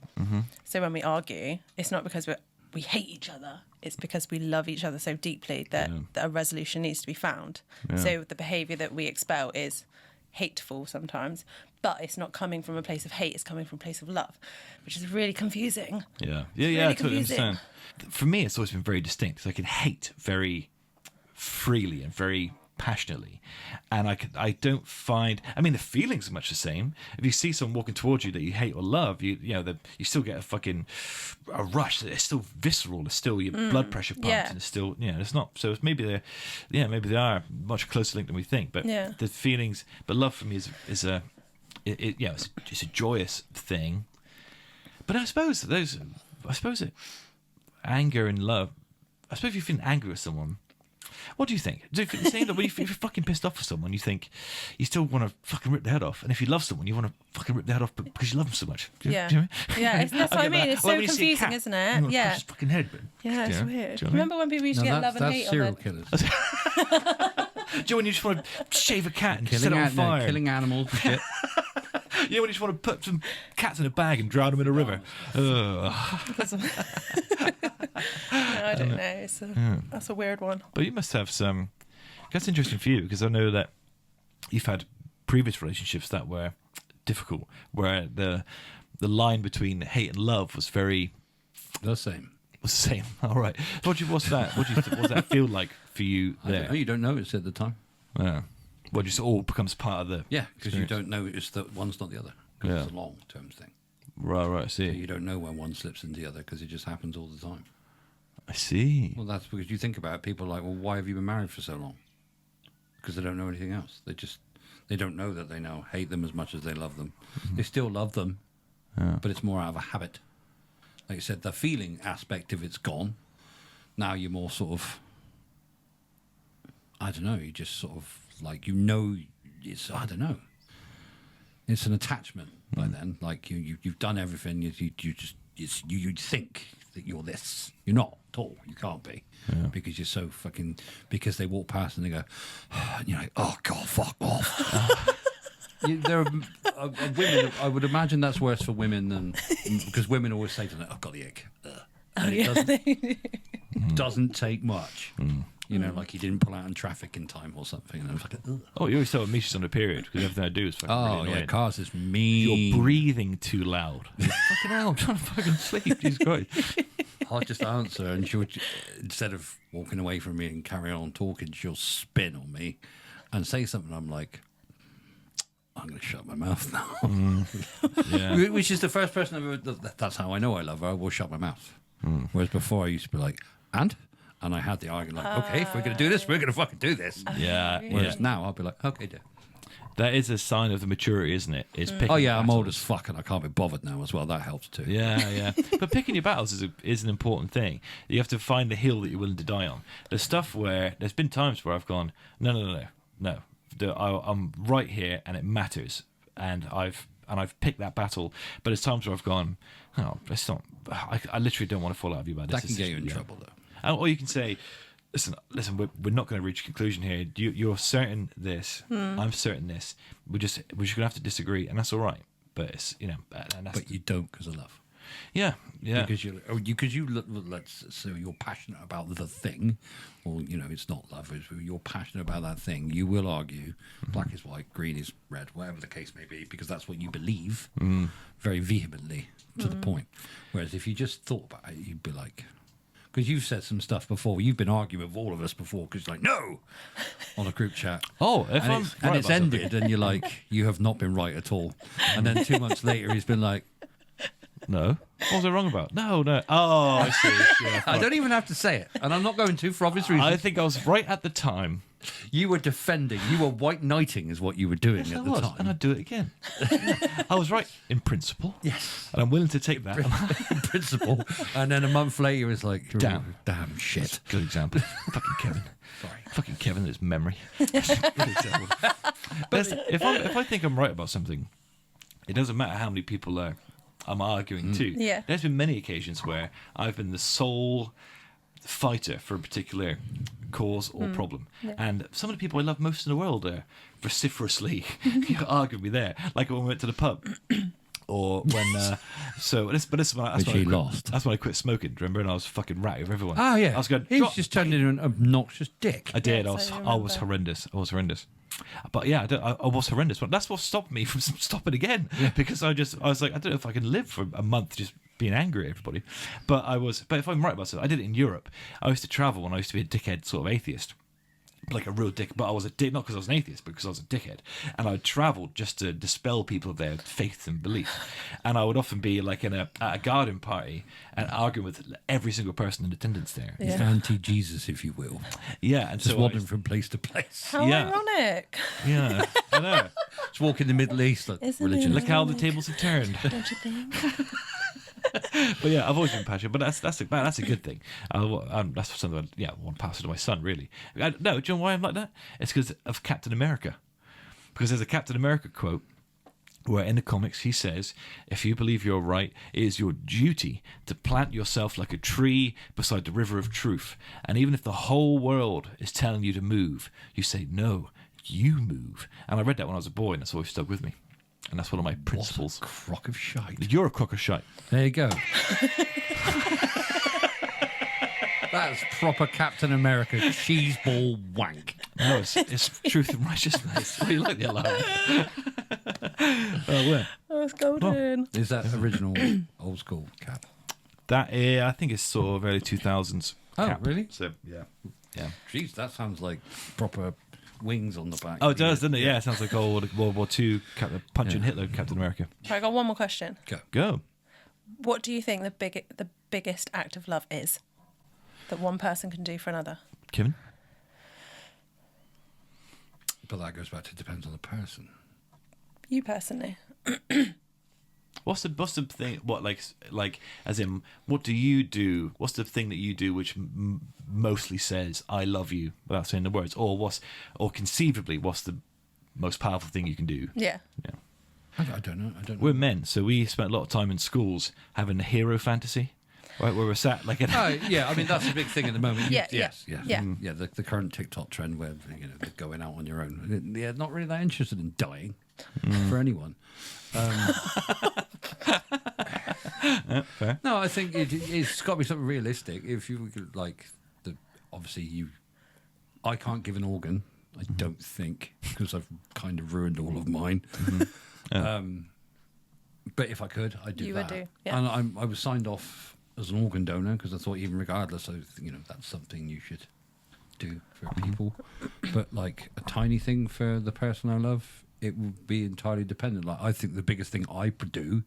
So when we argue, it's not because we hate each other. It's because we love each other so deeply that a resolution needs to be found. Yeah. So the behaviour that we expel is hateful sometimes, but it's not coming from a place of hate, it's coming from a place of love, which is really confusing. Yeah, really I totally confusing. understand. For me, it's always been very distinct because I can hate very freely and very passionately, and I don't find. I mean, the feelings are much the same. If you see someone walking towards you that you hate or love, you still get a rush. It's still visceral. It's still your blood pressure pumps, and it's still it's not. So it's maybe they are much closer linked than we think. But the feelings, but love for me is it's a joyous thing. But I suppose anger and love. I suppose if you're feeling angry with someone. What do you think? Do you think the same that when if you're fucking pissed off with someone, you think you still want to fucking rip their head off, and if you love someone, you want to fucking rip their head off because you love them so much. Do you know what I mean? Yeah, that's what I mean. It's so when you see a confusing, cat, isn't you it? want to Yeah, crush his fucking head. yeah, it's Do you know? weird. Do you know what I mean? Remember when people used to get love and that's hate on serial the... killers. Do you know when you just want to shave a cat and set it on fire? Killing animals and shit. You know when you just want to put some cats in a bag and drown them in a river? I don't know. That's a weird one. But you must have some... That's interesting for you because I know that you've had previous relationships that were difficult, where the line between hate and love was very... The same. Was the same. All right. What's that? What does that feel like for you there? You don't notice at the time. Yeah. Well, just all becomes part of the... Yeah, because you don't notice that one's not the other. Because it's a long-term thing. Right, I see. So you don't know when one slips into the other because it just happens all the time. I see. Well, that's because you think about it, people are like, well, why have you been married for so long? Because they don't know anything else. They don't know that they now hate them as much as they love them. They still love them, but it's more out of a habit. Like you said, the feeling aspect of it's gone. Now you're more sort of, I don't know, you just sort of like, it's, I don't know. It's an attachment by then. Like you've done everything. You think that you're this. You're not at all. You can't be because you're so fucking. Because they walk past and they go, and you're like, oh God, fuck off. There are women. I would imagine that's worse for women than because women always say to them, "I've got the ick," and it doesn't take much. You know, like he didn't pull out in traffic in time or something. And I was like, ugh. Oh, you always tell me she's on a period because everything I do is fucking really annoying. Cars is mean. You're breathing too loud. Fucking hell, I'm trying to fucking sleep. Jesus Christ. I'll just answer, and she'll, instead of walking away from me and carry on talking, she'll spin on me and say something. I'm like, I'm going to shut my mouth now. Yeah. Which is the first person I've ever. That's how I know I love her. I will shut my mouth. Whereas before I used to be like, and I had the argument like, okay, if we're going to do this, we're going to fucking do this. Yeah. Whereas now I'll be like, okay, dear. That is a sign of the maturity, isn't it? Is picking Oh yeah, I'm battles. old as fuck and I can't be bothered now as well. That helps too. Yeah. But picking your battles is an important thing. You have to find the hill that you're willing to die on. There's stuff where there's been times where I've gone, no. I'm right here, and it matters, and I've picked that battle. But there's times where I've gone, oh, it's not. I literally don't want to fall out of you about this. That can get you in trouble though. Or you can say, listen, we're not going to reach a conclusion here. You're certain this, I'm certain this. We're just going to have to disagree, and that's all right. But it's and that's, But you don't because of love. Yeah. Because let's say you're passionate about the thing, or it's not love. You're passionate about that thing. You will argue. Black is white, green is red, whatever the case may be, because that's what you believe very vehemently to the point. Whereas if you just thought about it, you'd be like. Because you've said some stuff before. You've been arguing with all of us before because you're like, no, on a group chat. Oh, and it's ended, and you're like, you have not been right at all. And then 2 months later, he's been like, No. What was I wrong about? No. Oh, I see. Yeah, I don't even have to say it, and I'm not going to for obvious reasons. I think I was right at the time. You were defending. You were white knighting, is what you were doing Yes, at I the was, time. and I'd do it again. I was right in principle. Yes, And I'm willing to take that. in principle. And then a month later, it's like, Damn shit. Good example. Fucking Kevin. Sorry. Fucking Kevin, his memory. Good example. If I think I'm right about something, it doesn't matter how many people I'm arguing to. Yeah. There's been many occasions where I've been the sole fighter for a particular cause or problem, and some of the people I love most in the world are vociferously arguing me there, like when we went to the pub. Or when, that's when I quit smoking. Remember, and I was fucking ratty with everyone. Ah, yeah. I was going. He's just turned into an obnoxious dick. I did. Yes, I was horrendous. But yeah, I was horrendous. But that's what stopped me from stopping again. Yeah. Because I was like, I don't know if I can live for a month just being angry at everybody. But if I'm right about it, I did it in Europe. I used to travel and I used to be a dickhead sort of atheist. Like a real dick, but I was a dick, not because I was an atheist, but because I was a dickhead. And I travelled just to dispel people of their faith and belief. And I would often be like at a garden party and arguing with every single person in attendance there. Yeah. Anti-Jesus, if you will. Yeah, and Just so wandering from place to place. How ironic. Yeah, I know. Just walk in the Middle East, like Isn't religion. it? Look how the tables have turned. Don't you think? But yeah, I've always been passionate. But that's a good thing. That's something I want to pass it to my son. Really. No, do you know why I'm like that? It's because of Captain America. Because there's a Captain America quote where in the comics he says, "If you believe you're right, it is your duty to plant yourself like a tree beside the river of truth. And even if the whole world is telling you to move, you say no, you move." And I read that when I was a boy, and that's always stuck with me. And that's one of my principles. What a crock of shite. You're a crock of shite. There you go. That's proper Captain America cheeseball wank. No, it's truth and righteousness. Oh, you like the alarm? Oh, where? Oh, it's golden. Is that original old school Cap? That I think it's sort of early 2000s. Oh, Cap. really? So yeah. Jeez, that sounds like proper wings on the back. Oh, it does, doesn't it? Yeah, it sounds like old World War II punching Hitler, Captain America. Right, I got one more question. Go. What do you think the biggest act of love is that one person can do for another? Kevin? But that goes back to depends on the person. You personally. What's the thing? What like as in what do you do? What's the thing that you do which mostly says "I love you" without saying the words, or conceivably what's the most powerful thing you can do? Yeah. I don't know. We're men, so we spent a lot of time in schools having a hero fantasy, right? Where we're sat like an. Oh yeah, I mean that's a big thing at the moment. Yeah. The current TikTok trend where they're going out on your own. Yeah, not really that interested in dying for anyone. Fair. No, I think it's got to be something realistic. If you like, obviously I can't give an organ. I don't think because I've kind of ruined all of mine. But if I could, I'd do that. You would do, yeah. And I was signed off as an organ donor because I thought even regardless, that's something you should do for people. But like a tiny thing for the person I love, it would be entirely dependent. Like I think the biggest thing I do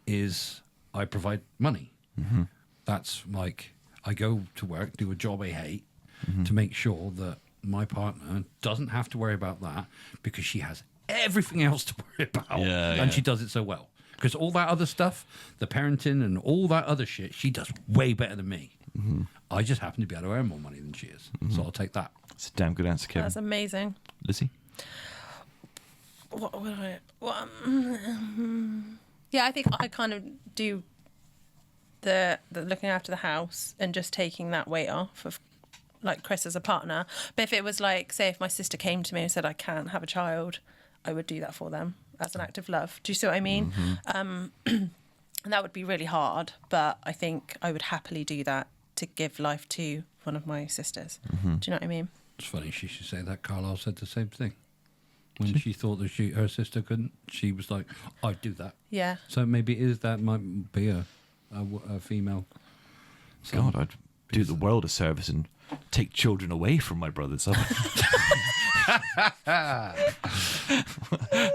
is I provide money. Mm-hmm. That's like I go to work, do a job I hate to make sure that my partner doesn't have to worry about that because she has everything else to worry about. And she does it so well. Because all that other stuff, the parenting and all that other shit, she does way better than me. Mm-hmm. I just happen to be able to earn more money than she is. So I'll take that. It's a damn good answer, Kevin. That's amazing. Lissy? Yeah, I think I kind of do the looking after the house and just taking that weight off of like Chris as a partner. But if it was like, say, if my sister came to me and said I can't have a child, I would do that for them as an act of love. Do you see what I mean? And that would be really hard, but I think I would happily do that to give life to one of my sisters. Do you know what I mean? It's funny she should say that. Carlisle said the same thing. When she thought that her sister couldn't, she was like, I'd do that. Yeah. So maybe that might be a female. God, I'd do the world a service and take children away from my brothers.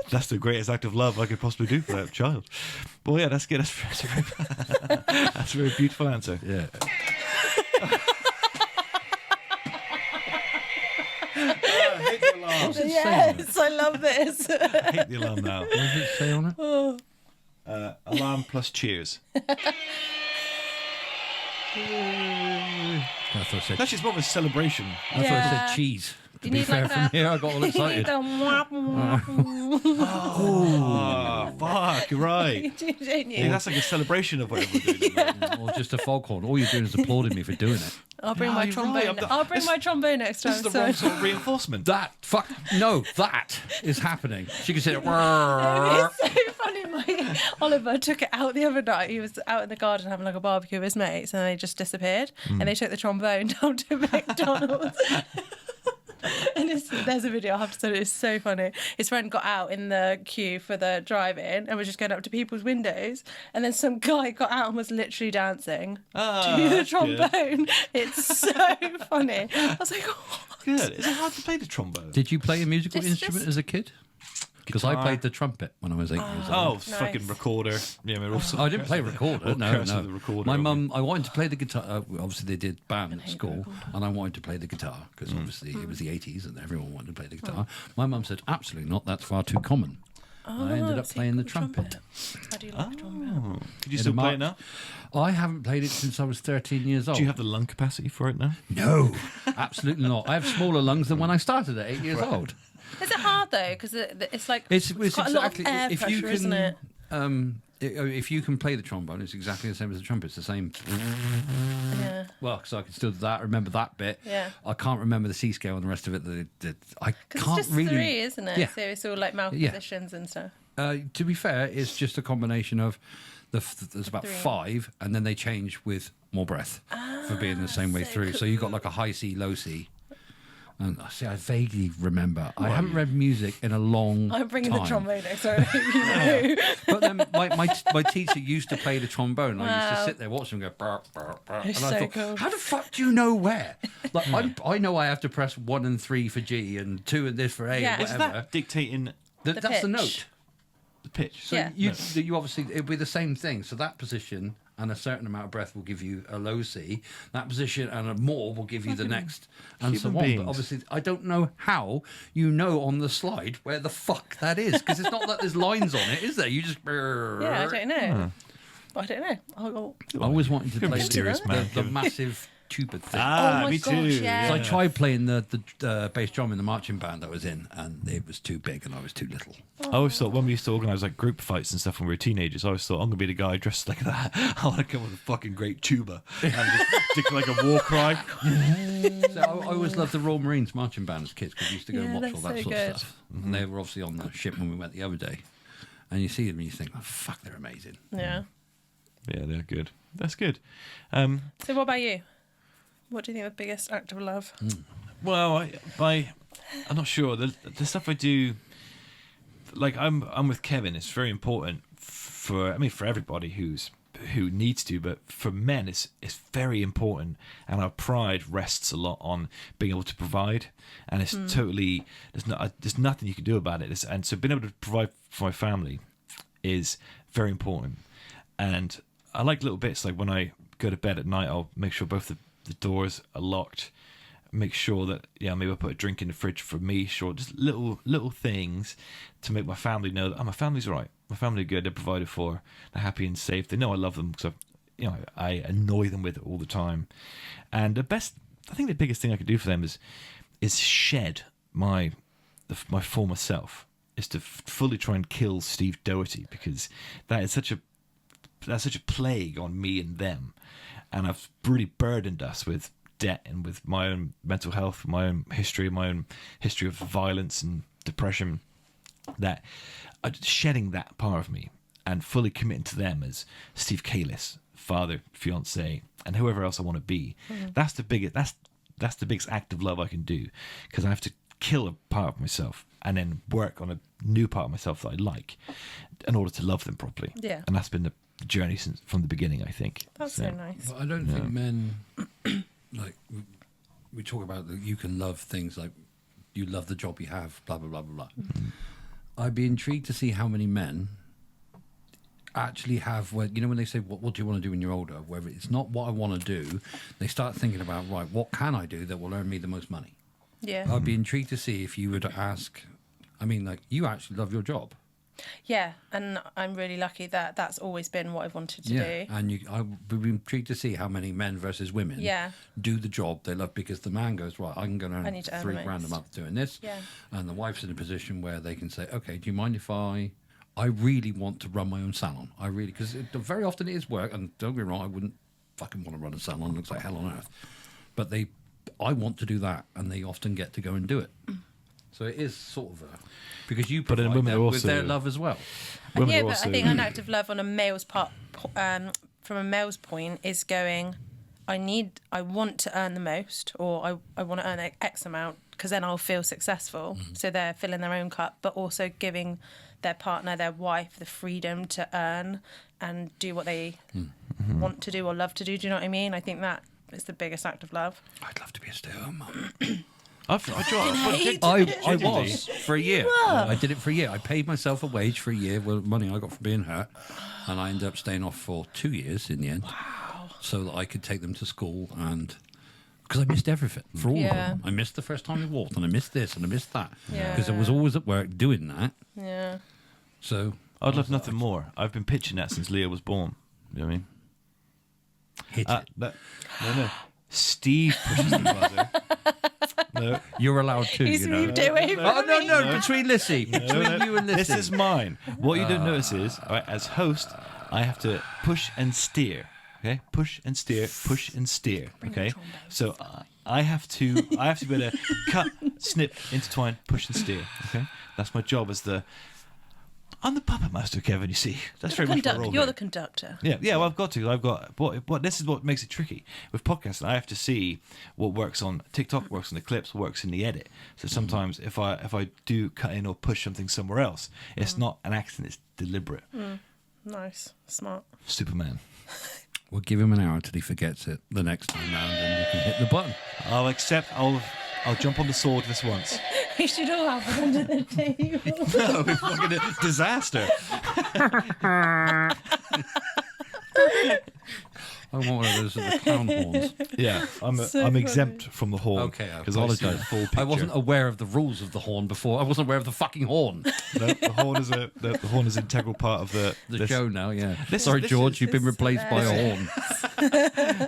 That's the greatest act of love I could possibly do for that child. Well, yeah, that's good. That's a very beautiful answer. Yeah. I hate the alarm. Yes, I love this. I hate the alarm now. What does it say on it? Alarm plus cheers. I thought it said, That's just more of a celebration. I thought it Yeah. said cheese. To You be need fair, like from that. here I got all excited. Oh, fuck, right. You do, don't Yeah, you? that's like a celebration of whatever we're doing. Or just a foghorn. All you're doing is applauding me for doing it. I'll bring No, my you're trombone. right. I'll bring my trombone next time. This is the so- wrong sort of reinforcement. That is happening. She can say it. It's so funny. Oliver took it out the other night. He was out in the garden having like a barbecue with his mates, and they just disappeared. And they took the trombone down to McDonald's. And there's a video, I'll have to send it. It's so funny. His friend got out in the queue for the drive-in and was just going up to people's windows, and then some guy got out and was literally dancing to the that's trombone. It's so funny. I was like, oh. Good. Is it hard to play the trombone? Did you play a musical It's instrument just- as a kid? Because I Guitar. played the trumpet when I was 8 years old. Oh, Nice. fucking recorder. Yeah, we're also I didn't play recorder. We'll No, curse no. with the recorder, My won't mum, I wanted to play the guitar. Obviously, they did band at school, and I wanted to play the guitar because obviously it was the 80s and everyone wanted to play the guitar. My mum said, absolutely not. That's far too common. I ended up so playing the you've got trumpet. I do like trombone. Could you still play it now? I haven't played it since I was 13 years old. Do you have the lung capacity for it now? No, absolutely not. I have smaller lungs than when I started at 8 years old. Is it hard though? Because it's like It's quite exactly a lot of air if pressure, you can, isn't it? If you can play the trombone, it's exactly the same as the trumpet. It's the same. Yeah. Well, because I can still do that. Remember that bit. Yeah. I can't remember the C scale and the rest of it. I Because can't it's just really. 3, isn't it? Yeah. So it's all like mouth Yeah. positions and stuff. To be fair, it's just a combination of there's about 3. 5, and then they change with more breath for being the same way so through. So you got like a high C, low C. And see, I vaguely remember. I haven't read music in a long I'm bringing time. the trombone next time. You know. But then my teacher used to play the trombone. I used to Wow. sit there watching him go. Burr, burr, burr. And It's I so thought, cool. how the fuck do you know where? Like I know I have to press 1 and 3 for G and 2 and this for A Yeah. and Is whatever. that dictating That's the pitch. note. the pitch? So Yeah. you obviously it'll be the same thing. So that position and a certain amount of breath will give you a low C. That position and a more will give you the next, and so Human on. beings. But obviously, I don't know how you know on the slide where the fuck that is because it's not that there's lines on it, is there? You just Yeah, I don't know. I don't know. I always wanted to You're a play mysterious man. the massive tuba thing. Oh my me gosh, too. yeah. So I tried playing the bass drum in the marching band I was in, and it was too big and I was too little. I always thought when we used to organise like group fights and stuff when we were teenagers, I always thought I'm gonna be the guy dressed like that. I want to come with a fucking great tuba and just stick like a war cry. So I always loved the Royal Marines marching band as kids because we used to go and Yeah, watch all they're that so sort good. of stuff. And they were obviously on the ship when we went the other day. And you see them and you think, oh, fuck, they're amazing. Yeah. Yeah, they're good. That's good. So what about you? What do you think the biggest act of love? Well, I'm not sure. The stuff I do, like I'm with Kevin. It's very important for everybody who needs to, but for men, it's very important. And our pride rests a lot on being able to provide, and it's totally there's nothing you can do about it. And so being able to provide for my family is very important. And I like little bits like when I go to bed at night, I'll make sure both the doors are locked. Make sure that maybe I put a drink in the fridge for me. Sure, just little things to make my family know that my family's all right. My family are good. They're provided for. They're happy and safe. They know I love them because I annoy them with it all the time. And I think the biggest thing I could do for them is shed my former self. Is to fully try and kill Steve Doherty, because that's such a plague on me and them, and I've really burdened us with debt and with my own mental health, my own history of violence and depression, that shedding that part of me and fully committing to them as Steve Kalis, father, fiance, and whoever else I want to be. That's the biggest act of love I can do, because I have to kill a part of myself and then work on a new part of myself that I like in order to love them properly. Yeah. And that's been the journey from the beginning, I think. That's so nice. But I don't think men, like, we talk about that you can love things like you love the job you have, blah, blah, blah, blah, blah. I'd be intrigued to see how many men actually have, when they say, what do you want to do when you're older? Whether it's not what I want to do, they start thinking about, right, what can I do that will earn me the most money? Yeah. I'd be intrigued to see if you were to ask, you actually love your job. Yeah, and I'm really lucky that that's always been what I've wanted to do. And I would be intrigued to see how many men versus women do the job they love, because the man goes, right, I'm going to earn $3,000 a month doing this. Yeah. And the wife's in a position where they can say, okay, do you mind if I really want to run my own salon. Because very often it is work, and don't get me wrong, I wouldn't fucking want to run a salon. It looks like hell on earth. But I want to do that, and they often get to go and do it. So it is sort of because you provide them with their love as well. And but I think an act of love on a male's part, from a male's point, is going, I want to earn the most, or I want to earn X amount, because then I'll feel successful. So they're filling their own cup, but also giving their partner, their wife, the freedom to earn and do what they want to do or love to do. Do you know what I mean? I think that is the biggest act of love. I'd love to be a stay-at-home mum. I was for a year. I did it for a year. I paid myself a wage for a year with money I got from being hurt, and I ended up staying off for 2 years in the end. Wow. So that I could take them to school, and because I missed everything for all of them. I missed the first time we walked, and I missed this, and I missed that, because I was always at work doing that. Yeah. So I'd love nothing more. I've been pitching that since Leah was born. You know what I mean? Hit it. No. Steve pushes the buzzer. No, you're allowed to. He's moved away from me. No. Between Lissy, between you and Lissy. This is mine. What you don't notice is, as host, I have to push and steer. Okay, push and steer, push and steer. Okay, so I have to be able to cut, snip, intertwine, push and steer. Okay, that's my job as I'm the puppet master, Kevin. You see, that's very much my role. You're the conductor. Yeah. Well, I've got what. This is what makes it tricky with podcasting. I have to see what works on TikTok, works on the clips, works in the edit. So sometimes if I do cut in or push something somewhere else, it's not an accident. It's deliberate. Nice, smart. Superman. We'll give him an hour till he forgets it the next time round, and you can hit the button. I'll accept. I'll jump on the sword this once. We should all have it under the table. No, it's fucking a disaster. I want one of those with the clown horns. Yeah, I'm exempt from the horn. Okay, I because I see the apologise. full picture. I wasn't aware of the rules of the horn before. I wasn't aware of the fucking horn. No, the horn is the horn is an integral part of the show now. Yeah. This Sorry, George, you've been replaced by a horn.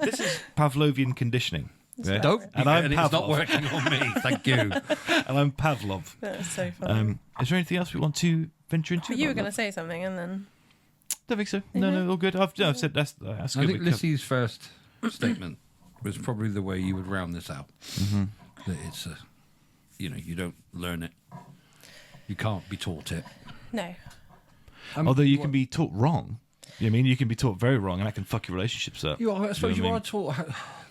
This is Pavlovian conditioning. Yeah? Don't. And I'm it's not working on me. Thank you. And I'm Pavlov. That's so funny. Is there anything else we want to venture into? You were going to say something, and then. Don't think so. No, all good. I've said that's good. I think Lissy's first statement was probably the way you would round this out. Mm-hmm. That it's you don't learn it. You can't be taught it. No. Although you can be taught wrong. You know what I mean? You can be taught very wrong, and that can fuck your relationships up. I suppose you are taught.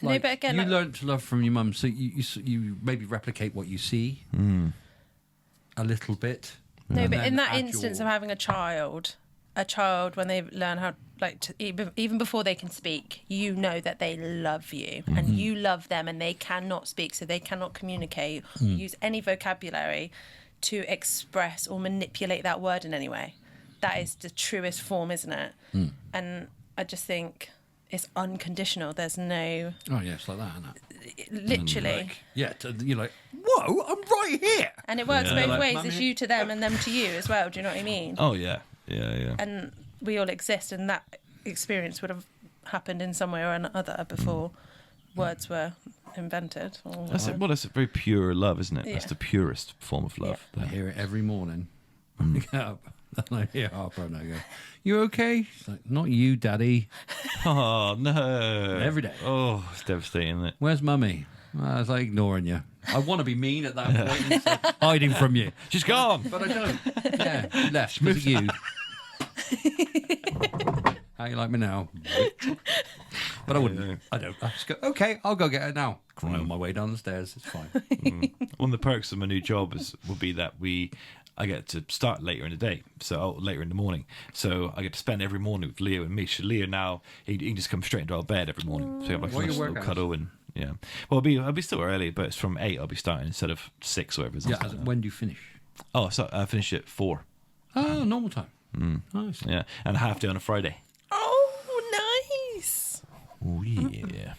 No, but again, you learnt to love from your mum, so you maybe replicate what you see a little bit. No, but in that instance of having a child when they learn how, even before they can speak, you know that they love you and you love them, and they cannot speak, so they cannot communicate, use any vocabulary to express or manipulate that word in any way. That is the truest form, isn't it? And I just think it's unconditional. There's no... Oh, yeah, it's like that, isn't it? Literally. You're like, whoa, I'm right here. And it works both ways. Mummy. It's you to them and them to you as well. Do you know what I mean? Oh, yeah. Yeah. And we all exist, and that experience would have happened in some way or another before words were invented. That's a very pure love, isn't it? Yeah. That's the purest form of love. Yeah. I hear it every morning when I get up. And I hear Harper and I go, "You okay?" She's like, "Not you, Daddy." Oh, no. Every day. Oh, it's devastating, isn't it? "Where's Mummy?" I was like, ignoring you. I want to be mean at that point, and like, hiding from you. She's gone. But I don't. Yeah, she left. Because of you. How you like me now? But I wouldn't. I don't. I just go, okay, I'll go get her now. Cry on my way down the stairs. It's fine. One of the perks of my new job will be that I get to start later in the day, so later in the morning. So I get to spend every morning with Leo and me. So Leo now, he can just come straight into our bed every morning. So we have like a nice little cuddle and yeah. Well, I'll be still early, but it's from 8. I'll be starting instead of 6 or whatever. Yeah. When do you finish? Oh, so I finished at 4. Oh, normal time. Nice. Yeah, and a half day on a Friday. Oh, nice. Oh yeah.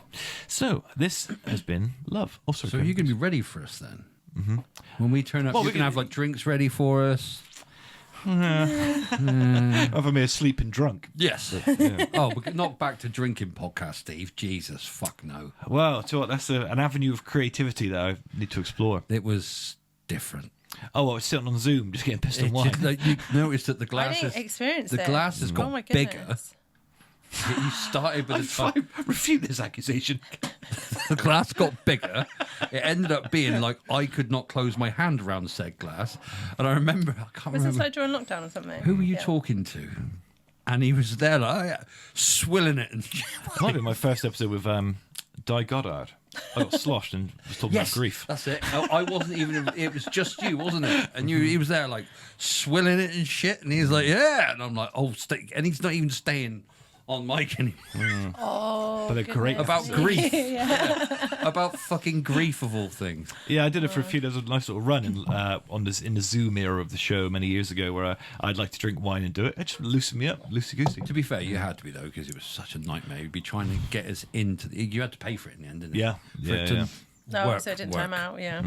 So this has been love. Oh, sorry. So you're going to be ready for us then? Mm-hmm. When we turn up, Well, you we can have like drinks ready for us. Have I made asleep and drunk? Yes. Yeah. Oh, we're not back to drinking podcast, Steve. Jesus, fuck no. Well, so what? That's an avenue of creativity that I need to explore. It was different. Oh, I was sitting on Zoom just getting pissed on wine. Like, you noticed that the I glass didn't experience the it. glass has got Oh my bigger. goodness. You started with the top. Refute this accusation. The glass got bigger. It ended up being like I could not close my hand around said glass. And I remember, I can't Was this remember. like during lockdown or something? Who were you Yeah. talking to? And he was there like swilling it. And Might be my first episode with Di Goddard. I got sloshed and was talking about grief. That's it. I wasn't even. It was just you, wasn't it? And he was there like swilling it and shit. And he's like, yeah. And I'm like, oh, and he's not even staying on mic anymore. Oh, But they're great. About grief. Yeah. About fucking grief of all things. Yeah, I did it for a few. There was a nice little run in the Zoom era of the show many years ago where I'd like to drink wine and do it. It just loosened me up, loosey goosey. To be fair, you had to be though because it was such a nightmare. You'd be trying to get us into. You had to pay for it in the end, didn't you? Yeah, For it to yeah. No, work, so it didn't work. time out. Yeah.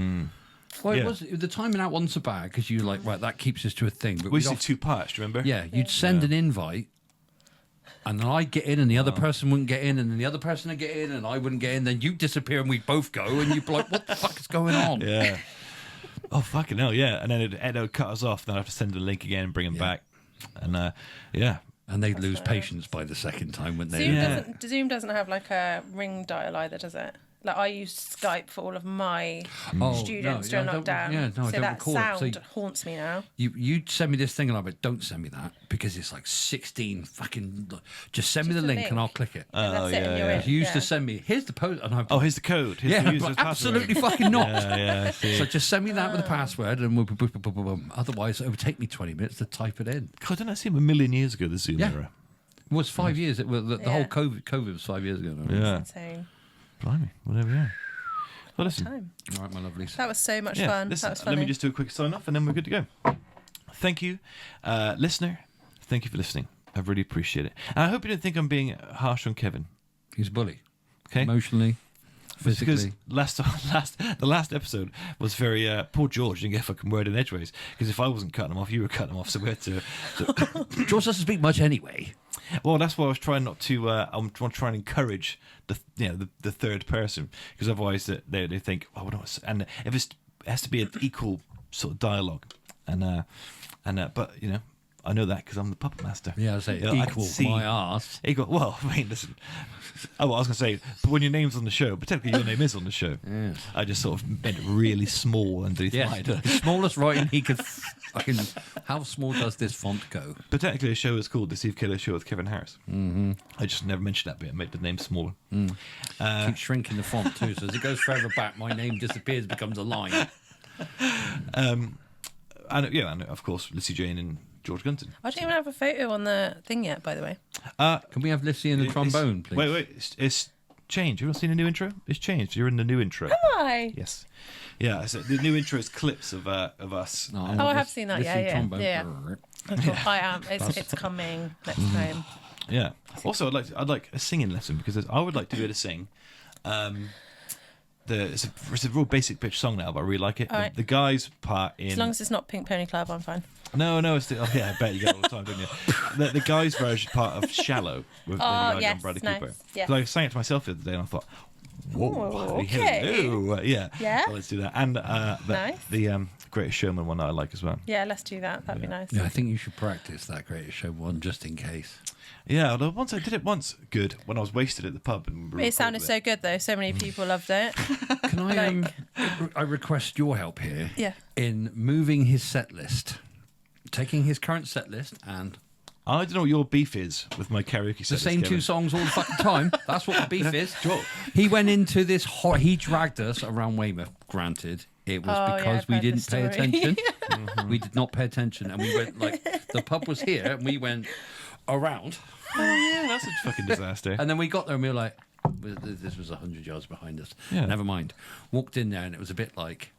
Well, Yeah. it was the timing out wasn't so bad because you like right that keeps us to a thing. But We we'd did oft- 2 parts, do you remember? yeah, you'd send an invite. And then I'd get in, and the other person wouldn't get in, and then the other person would get in, and I wouldn't get in. Then you'd disappear, and we'd both go, and you'd be like, "What the fuck is going on?" Yeah. Oh, fucking hell, yeah. And then it'd cut us off, then I'd have to send the link again and bring them back. And, yeah. And they'd lose patience by the second time, wouldn't they? Zoom doesn't have like a ring dial either, does it? Like I use Skype for all of my students during lockdown. I so don't that recall it. sound So haunts me now. you'd send me this thing, and I'm like, "Don't send me that because it's like 16 fucking." Just send me the Just a link, link. and I'll click it. And that's it, and you're in. You used to Yeah. send me, "Here's the post," and I'm Oh, here's the code. Here's yeah, the user's but password. absolutely fucking not. Yeah, I see. So just send me that with the password, and we'll. Otherwise, it would take me 20 minutes to type it in. God, didn't that seem a million years ago, the Zoom Yeah. era? It was 5 years. It was the whole Yeah. COVID was 5 years ago. No? Yeah. Insane. Blimey, whatever, yeah. Well, listen. Time. All right, my lovelies. That was so much Yeah, fun. listen, That was funny. let me just do a quick sign off and then we're good to go. Thank you, listener. Thank you for listening. I really appreciate it. And I hope you don't think I'm being harsh on Kevin. He's a bully. Okay? Emotionally, Because physically. the last episode was very poor George didn't get a fucking word in edgeways. Because if I wasn't cutting him off, you were cutting him off. So we had to. George doesn't speak much anyway. Well, that's why I was trying not to. I'm trying to encourage the third person because otherwise they think, oh, we don't. And if it has to be an equal sort of dialogue, and but I know that because I'm the puppet master. Yeah, I say I can equal see- my ass. Equal. Well, I mean, listen. Oh, I was going to say, but when your name's on the show, but technically your name is on the show. Yes. I just sort of made it really small underneath Yeah, my the smallest writing he could. Fucking, how small does this font go? But technically, the show is called The Steve Killer Show with Kevin Harris. Mm-hmm. I just never mentioned that bit. I made the name smaller. Keep shrinking the font too, so as it goes further back, my name disappears, becomes a line. And of course, Lissy Jane and George Gunton. I don't even have a photo on the thing yet, by the way. Can we have Lissy in the trombone, please? Wait, it's changed. You not seen the new intro? It's changed. You're in the new intro. Hi. Yes. Yeah, so the new intro is clips of us. No, Oh, I have seen that. Lissy Yeah. trombone. Yeah. I am. It's coming next time. Yeah. Also, I'd like a singing lesson because I would like to be able to sing. It's a real basic pitch song now, but I really like it. All right. The guy's part in. As long as it's not Pink Pony Club, I'm fine. No, it's I bet you get it all the time, don't you? The guy's version part of "Shallow" with Lady Gaga yes, and Bradley nice. Cooper. Yeah. So I sang it to myself the other day, and I thought, "Whoa, okay. hello. Yeah, Yeah? Well, let's do that." And Nice. the Greatest Showman one that I like as well. Yeah, let's do that. That'd be nice. Yeah, I think you should practice that Greatest Show one just in case. Yeah, although once I did it good when I was wasted at the pub. And we It sounded so good though. So many people loved it. Can I? I request your help here. Yeah. In moving his set list, taking his current set list and I don't know what your beef is with my karaoke set. the same two songs all the fucking time. That's what the beef is. Sure. He went into this. He dragged us around Weymouth. Granted, it was Oh, yeah, because I've we heard the didn't pay story. attention. We did not pay attention, and we went like the pub was here, and we went around, Oh yeah, that's a fucking disaster. and then we got there, and we were like, "This was 100 yards behind us." Yeah. Never mind. Walked in there, and it was a bit like.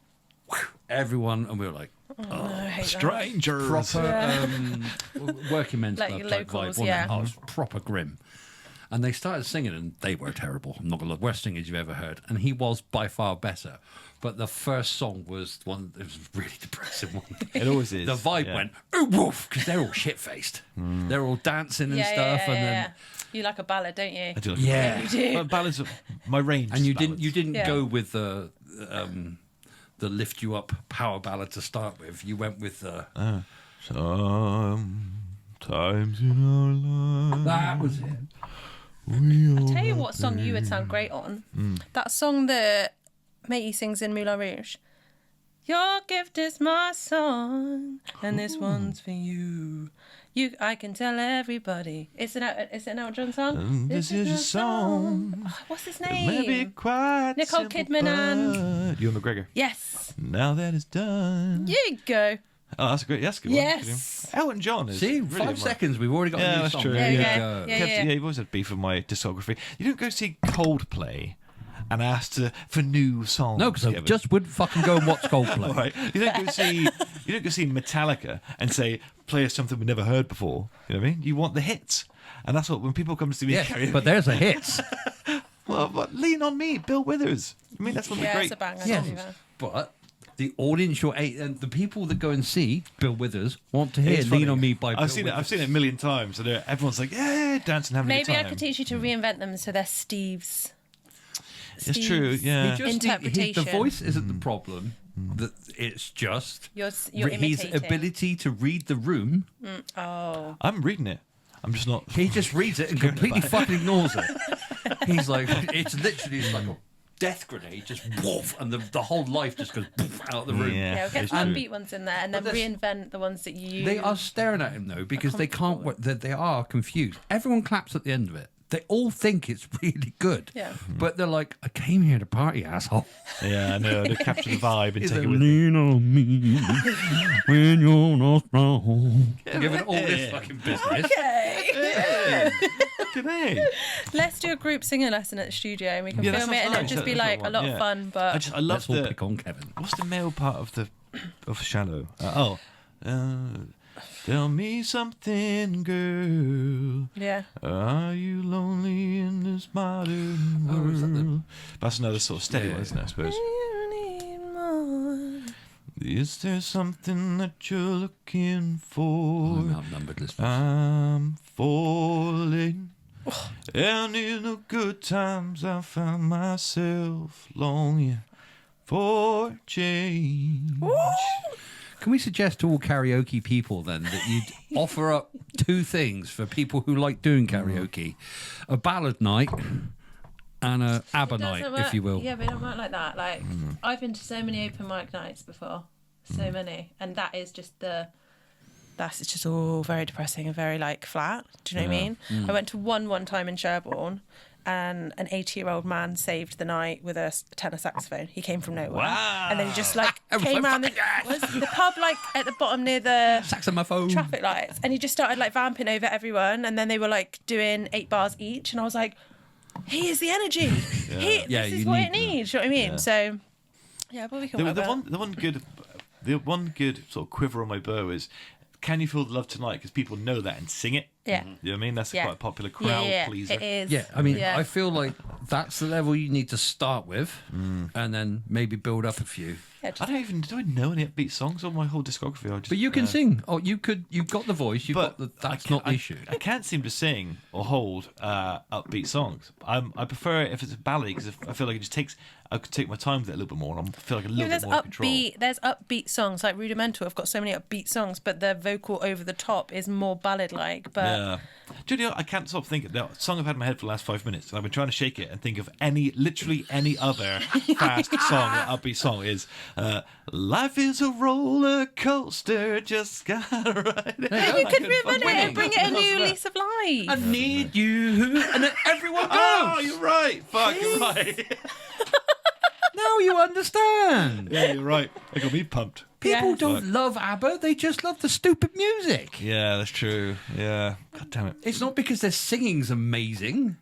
everyone, and we were like, I hate that. Strangers. proper working men's Like club type locals, vibe, wasn't yeah. it? Oh, it was proper grim. And they started singing, and they were terrible. I'm not going to look, worst singers you've ever heard. And he was by far better. But the first song was one that was really depressing one. It always is. The vibe went, ooh, woof, because they're all shit-faced. They're all dancing and stuff. And then you like a ballad, don't you? I do like Yeah. You do. But ballads, my range. and you is didn't Yeah. go with the lift you up power ballad to start with. You went with the Sometimes in our lives. that was it. I'll tell you what song you would sound great on. That song that Matey sings in Moulin Rouge. Your gift is my song, and this one's for you. I can tell everybody. It's an Elton John song. This is your song. Oh, what's his It may be name? quite Nicole simple, Kidman and- but- Ewan McGregor. Yes. Now that it's done. You go. Oh, that's a good. That's a good Yes. one. Elton John is See, really 5 my- seconds, we've already got Yeah, a new that's song. true. There Yeah, you yeah. go. Yeah. Kev, you've always had beef with my discography. You don't go see Coldplay and ask for new songs. No, because I Kevin. just wouldn't fucking go and watch Coldplay. All right. You don't go see Metallica and say play us something we never heard before. You know what I mean? You want the hits, and that's what when people come to see me. Yes, karaoke, but there's a hit. well, but Lean on Me, Bill Withers. I mean, that's what Yeah, be it's great. a banger. Yeah. Don't do that. But the audience, and the people that go and see Bill Withers want to hear It's "Lean funny. on Me" by Bill I've seen Withers. it a million times. And everyone's like, yeah, dancing, having a Maybe good time. I could teach you to reinvent them so they're Steve's. It's true, yeah. He just Interpretation. the voice isn't the problem. It's just You're his imitating. ability to read the room. Oh. I'm reading it. I'm just not. He just reads it and completely fucking ignores it. He's like, it's literally like a death grenade, just woof, and the whole life just goes poof, out of the room. Yeah. Yeah, we'll get it's some true. upbeat ones in there and then But this- reinvent the ones that you use. They are staring at him though because they can't. They are confused. Everyone claps at the end of it. They all think it's really good. Yeah. But they're like, I came here to party, asshole. Yeah, I know. They capture the vibe and He's take like, it with them. lean on me when you're not strong. Giving all this fucking business. Okay. Look at me. Let's do a group singing lesson at the studio and we can Yeah, that film it sounds and it'll nice. just be That's what I like a want, lot yeah. of fun. But I love Let's all the. pick on Kevin. What's the male part of Shallow? Tell me something, girl. yeah. Are you lonely in this modern Oh, world? is that the- That's another sort of steady Yeah. one, isn't it, I suppose? You need more. Is there something that you're looking for? I'm outnumbered listeners. I'm falling. And in the good times, I found myself longing for change. Can we suggest to all karaoke people then that you'd offer up 2 things for people who like doing karaoke? A ballad night and a ABBA It night, doesn't work- if you will. Yeah, but it don't work like that. Like I've been to so many open mic nights before. So many. And that's just all very depressing and very like flat. Do you know what I mean? I went to one time in Sherborne and an 80-year-old man saved the night with a tenor saxophone. He came from nowhere. Wow. And then he just like I was came like, around the, "Fucking yes!" was the pub like at the bottom near the Saxophone. traffic lights, and he just started like vamping over everyone, and then they were like doing 8 bars each, and I was like, he is the energy. Yeah, This you is what it need that. needs. You know what I mean? Yeah. So yeah, but we can work that. The one good sort of quiver on my bow is "Can You Feel the Love Tonight?" because people know that and sing it. Yeah. You know what I mean? That's Yeah. quite a popular crowd yeah, pleaser. it is. Yeah, I mean, Yeah. I feel like that's the level you need to start with and then maybe build up a few. Yeah, I just- do I know any upbeat songs on my whole discography? I just, But you can sing. Oh, you've got the voice. You've got the, that's not the issue. I can't seem to sing or hold upbeat songs. I prefer it if it's a ballad because I feel like I could take my time with it a little bit more. And I feel like a little Yeah, bit more in control. there's upbeat songs like Rudimental. I've got so many upbeat songs, but the vocal over the top is more ballad-like. But Yeah. Do you know, I can't stop thinking. The song I've had in my head for the last 5 minutes, and I've been trying to shake it and think of literally any other fast song, or upbeat song is "Life is a roller coaster, just gotta ride it." yeah, you could reinvent it winning. and bring it a new lease of life. I need you, and then everyone goes. Oh, you're right. Fuck, you're right. Now you understand. Yeah, you're right. It got me pumped. People Yeah. don't love ABBA; they just love the stupid music. Yeah, that's true. Yeah. God damn it. It's not because their singing's amazing.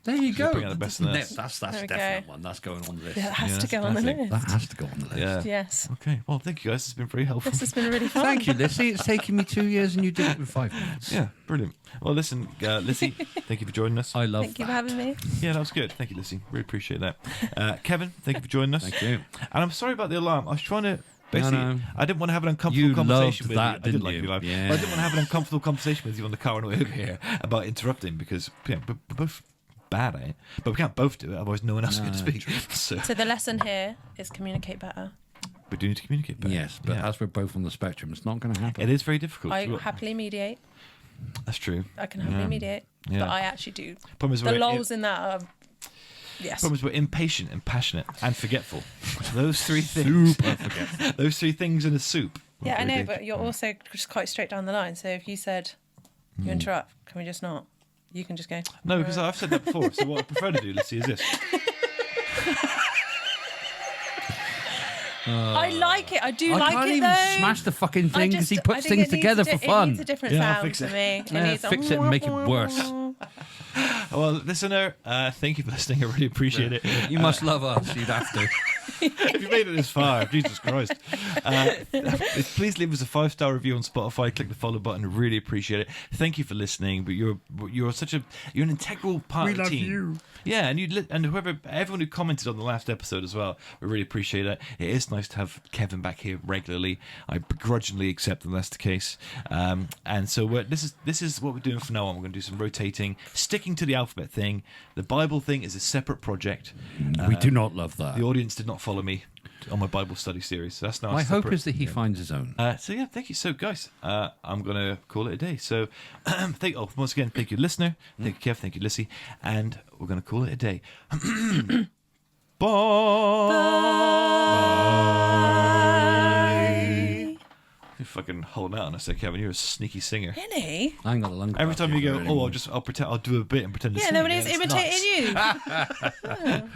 There you go. Bring out the best in us. That's There a we definite go. one. That's going on the list. Yeah, that has Yeah, to go that's on the definitely- list. That has to go on the list. Yeah. Yes. Okay. Well, thank you guys. It's been very helpful. This has been really fun. Thank you, Lissy. It's taken me 2 years and you did it in 5 minutes. Yeah, brilliant. Well, listen, Lissy, thank you for joining us. I love Thank you that. for having me. Yeah, that was good. Thank you, Lissy. Really appreciate that. Kevin, thank you for joining us. Thank you. And I'm sorry about the alarm. I was trying to basically. No. I didn't want to have an uncomfortable You conversation loved with that, you. I did didn't like you? the alarm. Yeah. But I didn't want to have an uncomfortable conversation with you on the car on the way over here about interrupting because we're both bad at it. But we can't both do it, otherwise no one else is going to speak. So So the lesson here is communicate better. we do need to communicate better. Yes, but Yeah. as we're both on the spectrum, it's not going to happen. It is very difficult. I happily mediate. That's true. I can happily mediate. Yeah. But I actually do. Problem is The we're- lols in that are... Yes. Problem is we're impatient and passionate and forgetful. Those three things. Super forgetful. Those three things in a soup. Yeah, I Very know, big. but you're also just quite straight down the line. So if you said you interrupt, can we just not? You can just go. No, because I've said that before. So what I prefer to do, Lissy, is this. I like it. I do I like can't it even though. smash the fucking I thing because he just- I puts think things it needs together a for It fun. needs a different Yeah, I'll sound fix to it. me. It Yeah, needs a- fix it and make it worse. Well, listener, thank you for listening. I really appreciate it. You must love us. You'd have to. If you made it this far, Jesus Christ. Please leave us a 5-star review on Spotify. Click the follow button. Really appreciate it. Thank you for listening. But you're an integral part of the team. you. Yeah, and everyone who commented on the last episode as well, we really appreciate it. It is nice to have Kevin back here regularly. I begrudgingly accept that that's the case. And so this is what we're doing from now on. We're going to do some rotating, sticking to the alphabet thing. The Bible thing is a separate project. We do not love that. The audience did not follow me on my Bible study series. So that's now My hope separate. is that he finds his own. So yeah, thank you. So guys, I'm gonna call it a day. So once again, thank you, listener. Thank you, Kev. Thank you, Lissy. And we're gonna call it a day. Bye. You're fucking holding out on us there, Kevin. You're a sneaky singer. Really? I ain't got the lung Every time you capacity go, for it anymore. I'll do a bit and pretend to Yeah, sing. nobody's It's imitating nuts. you.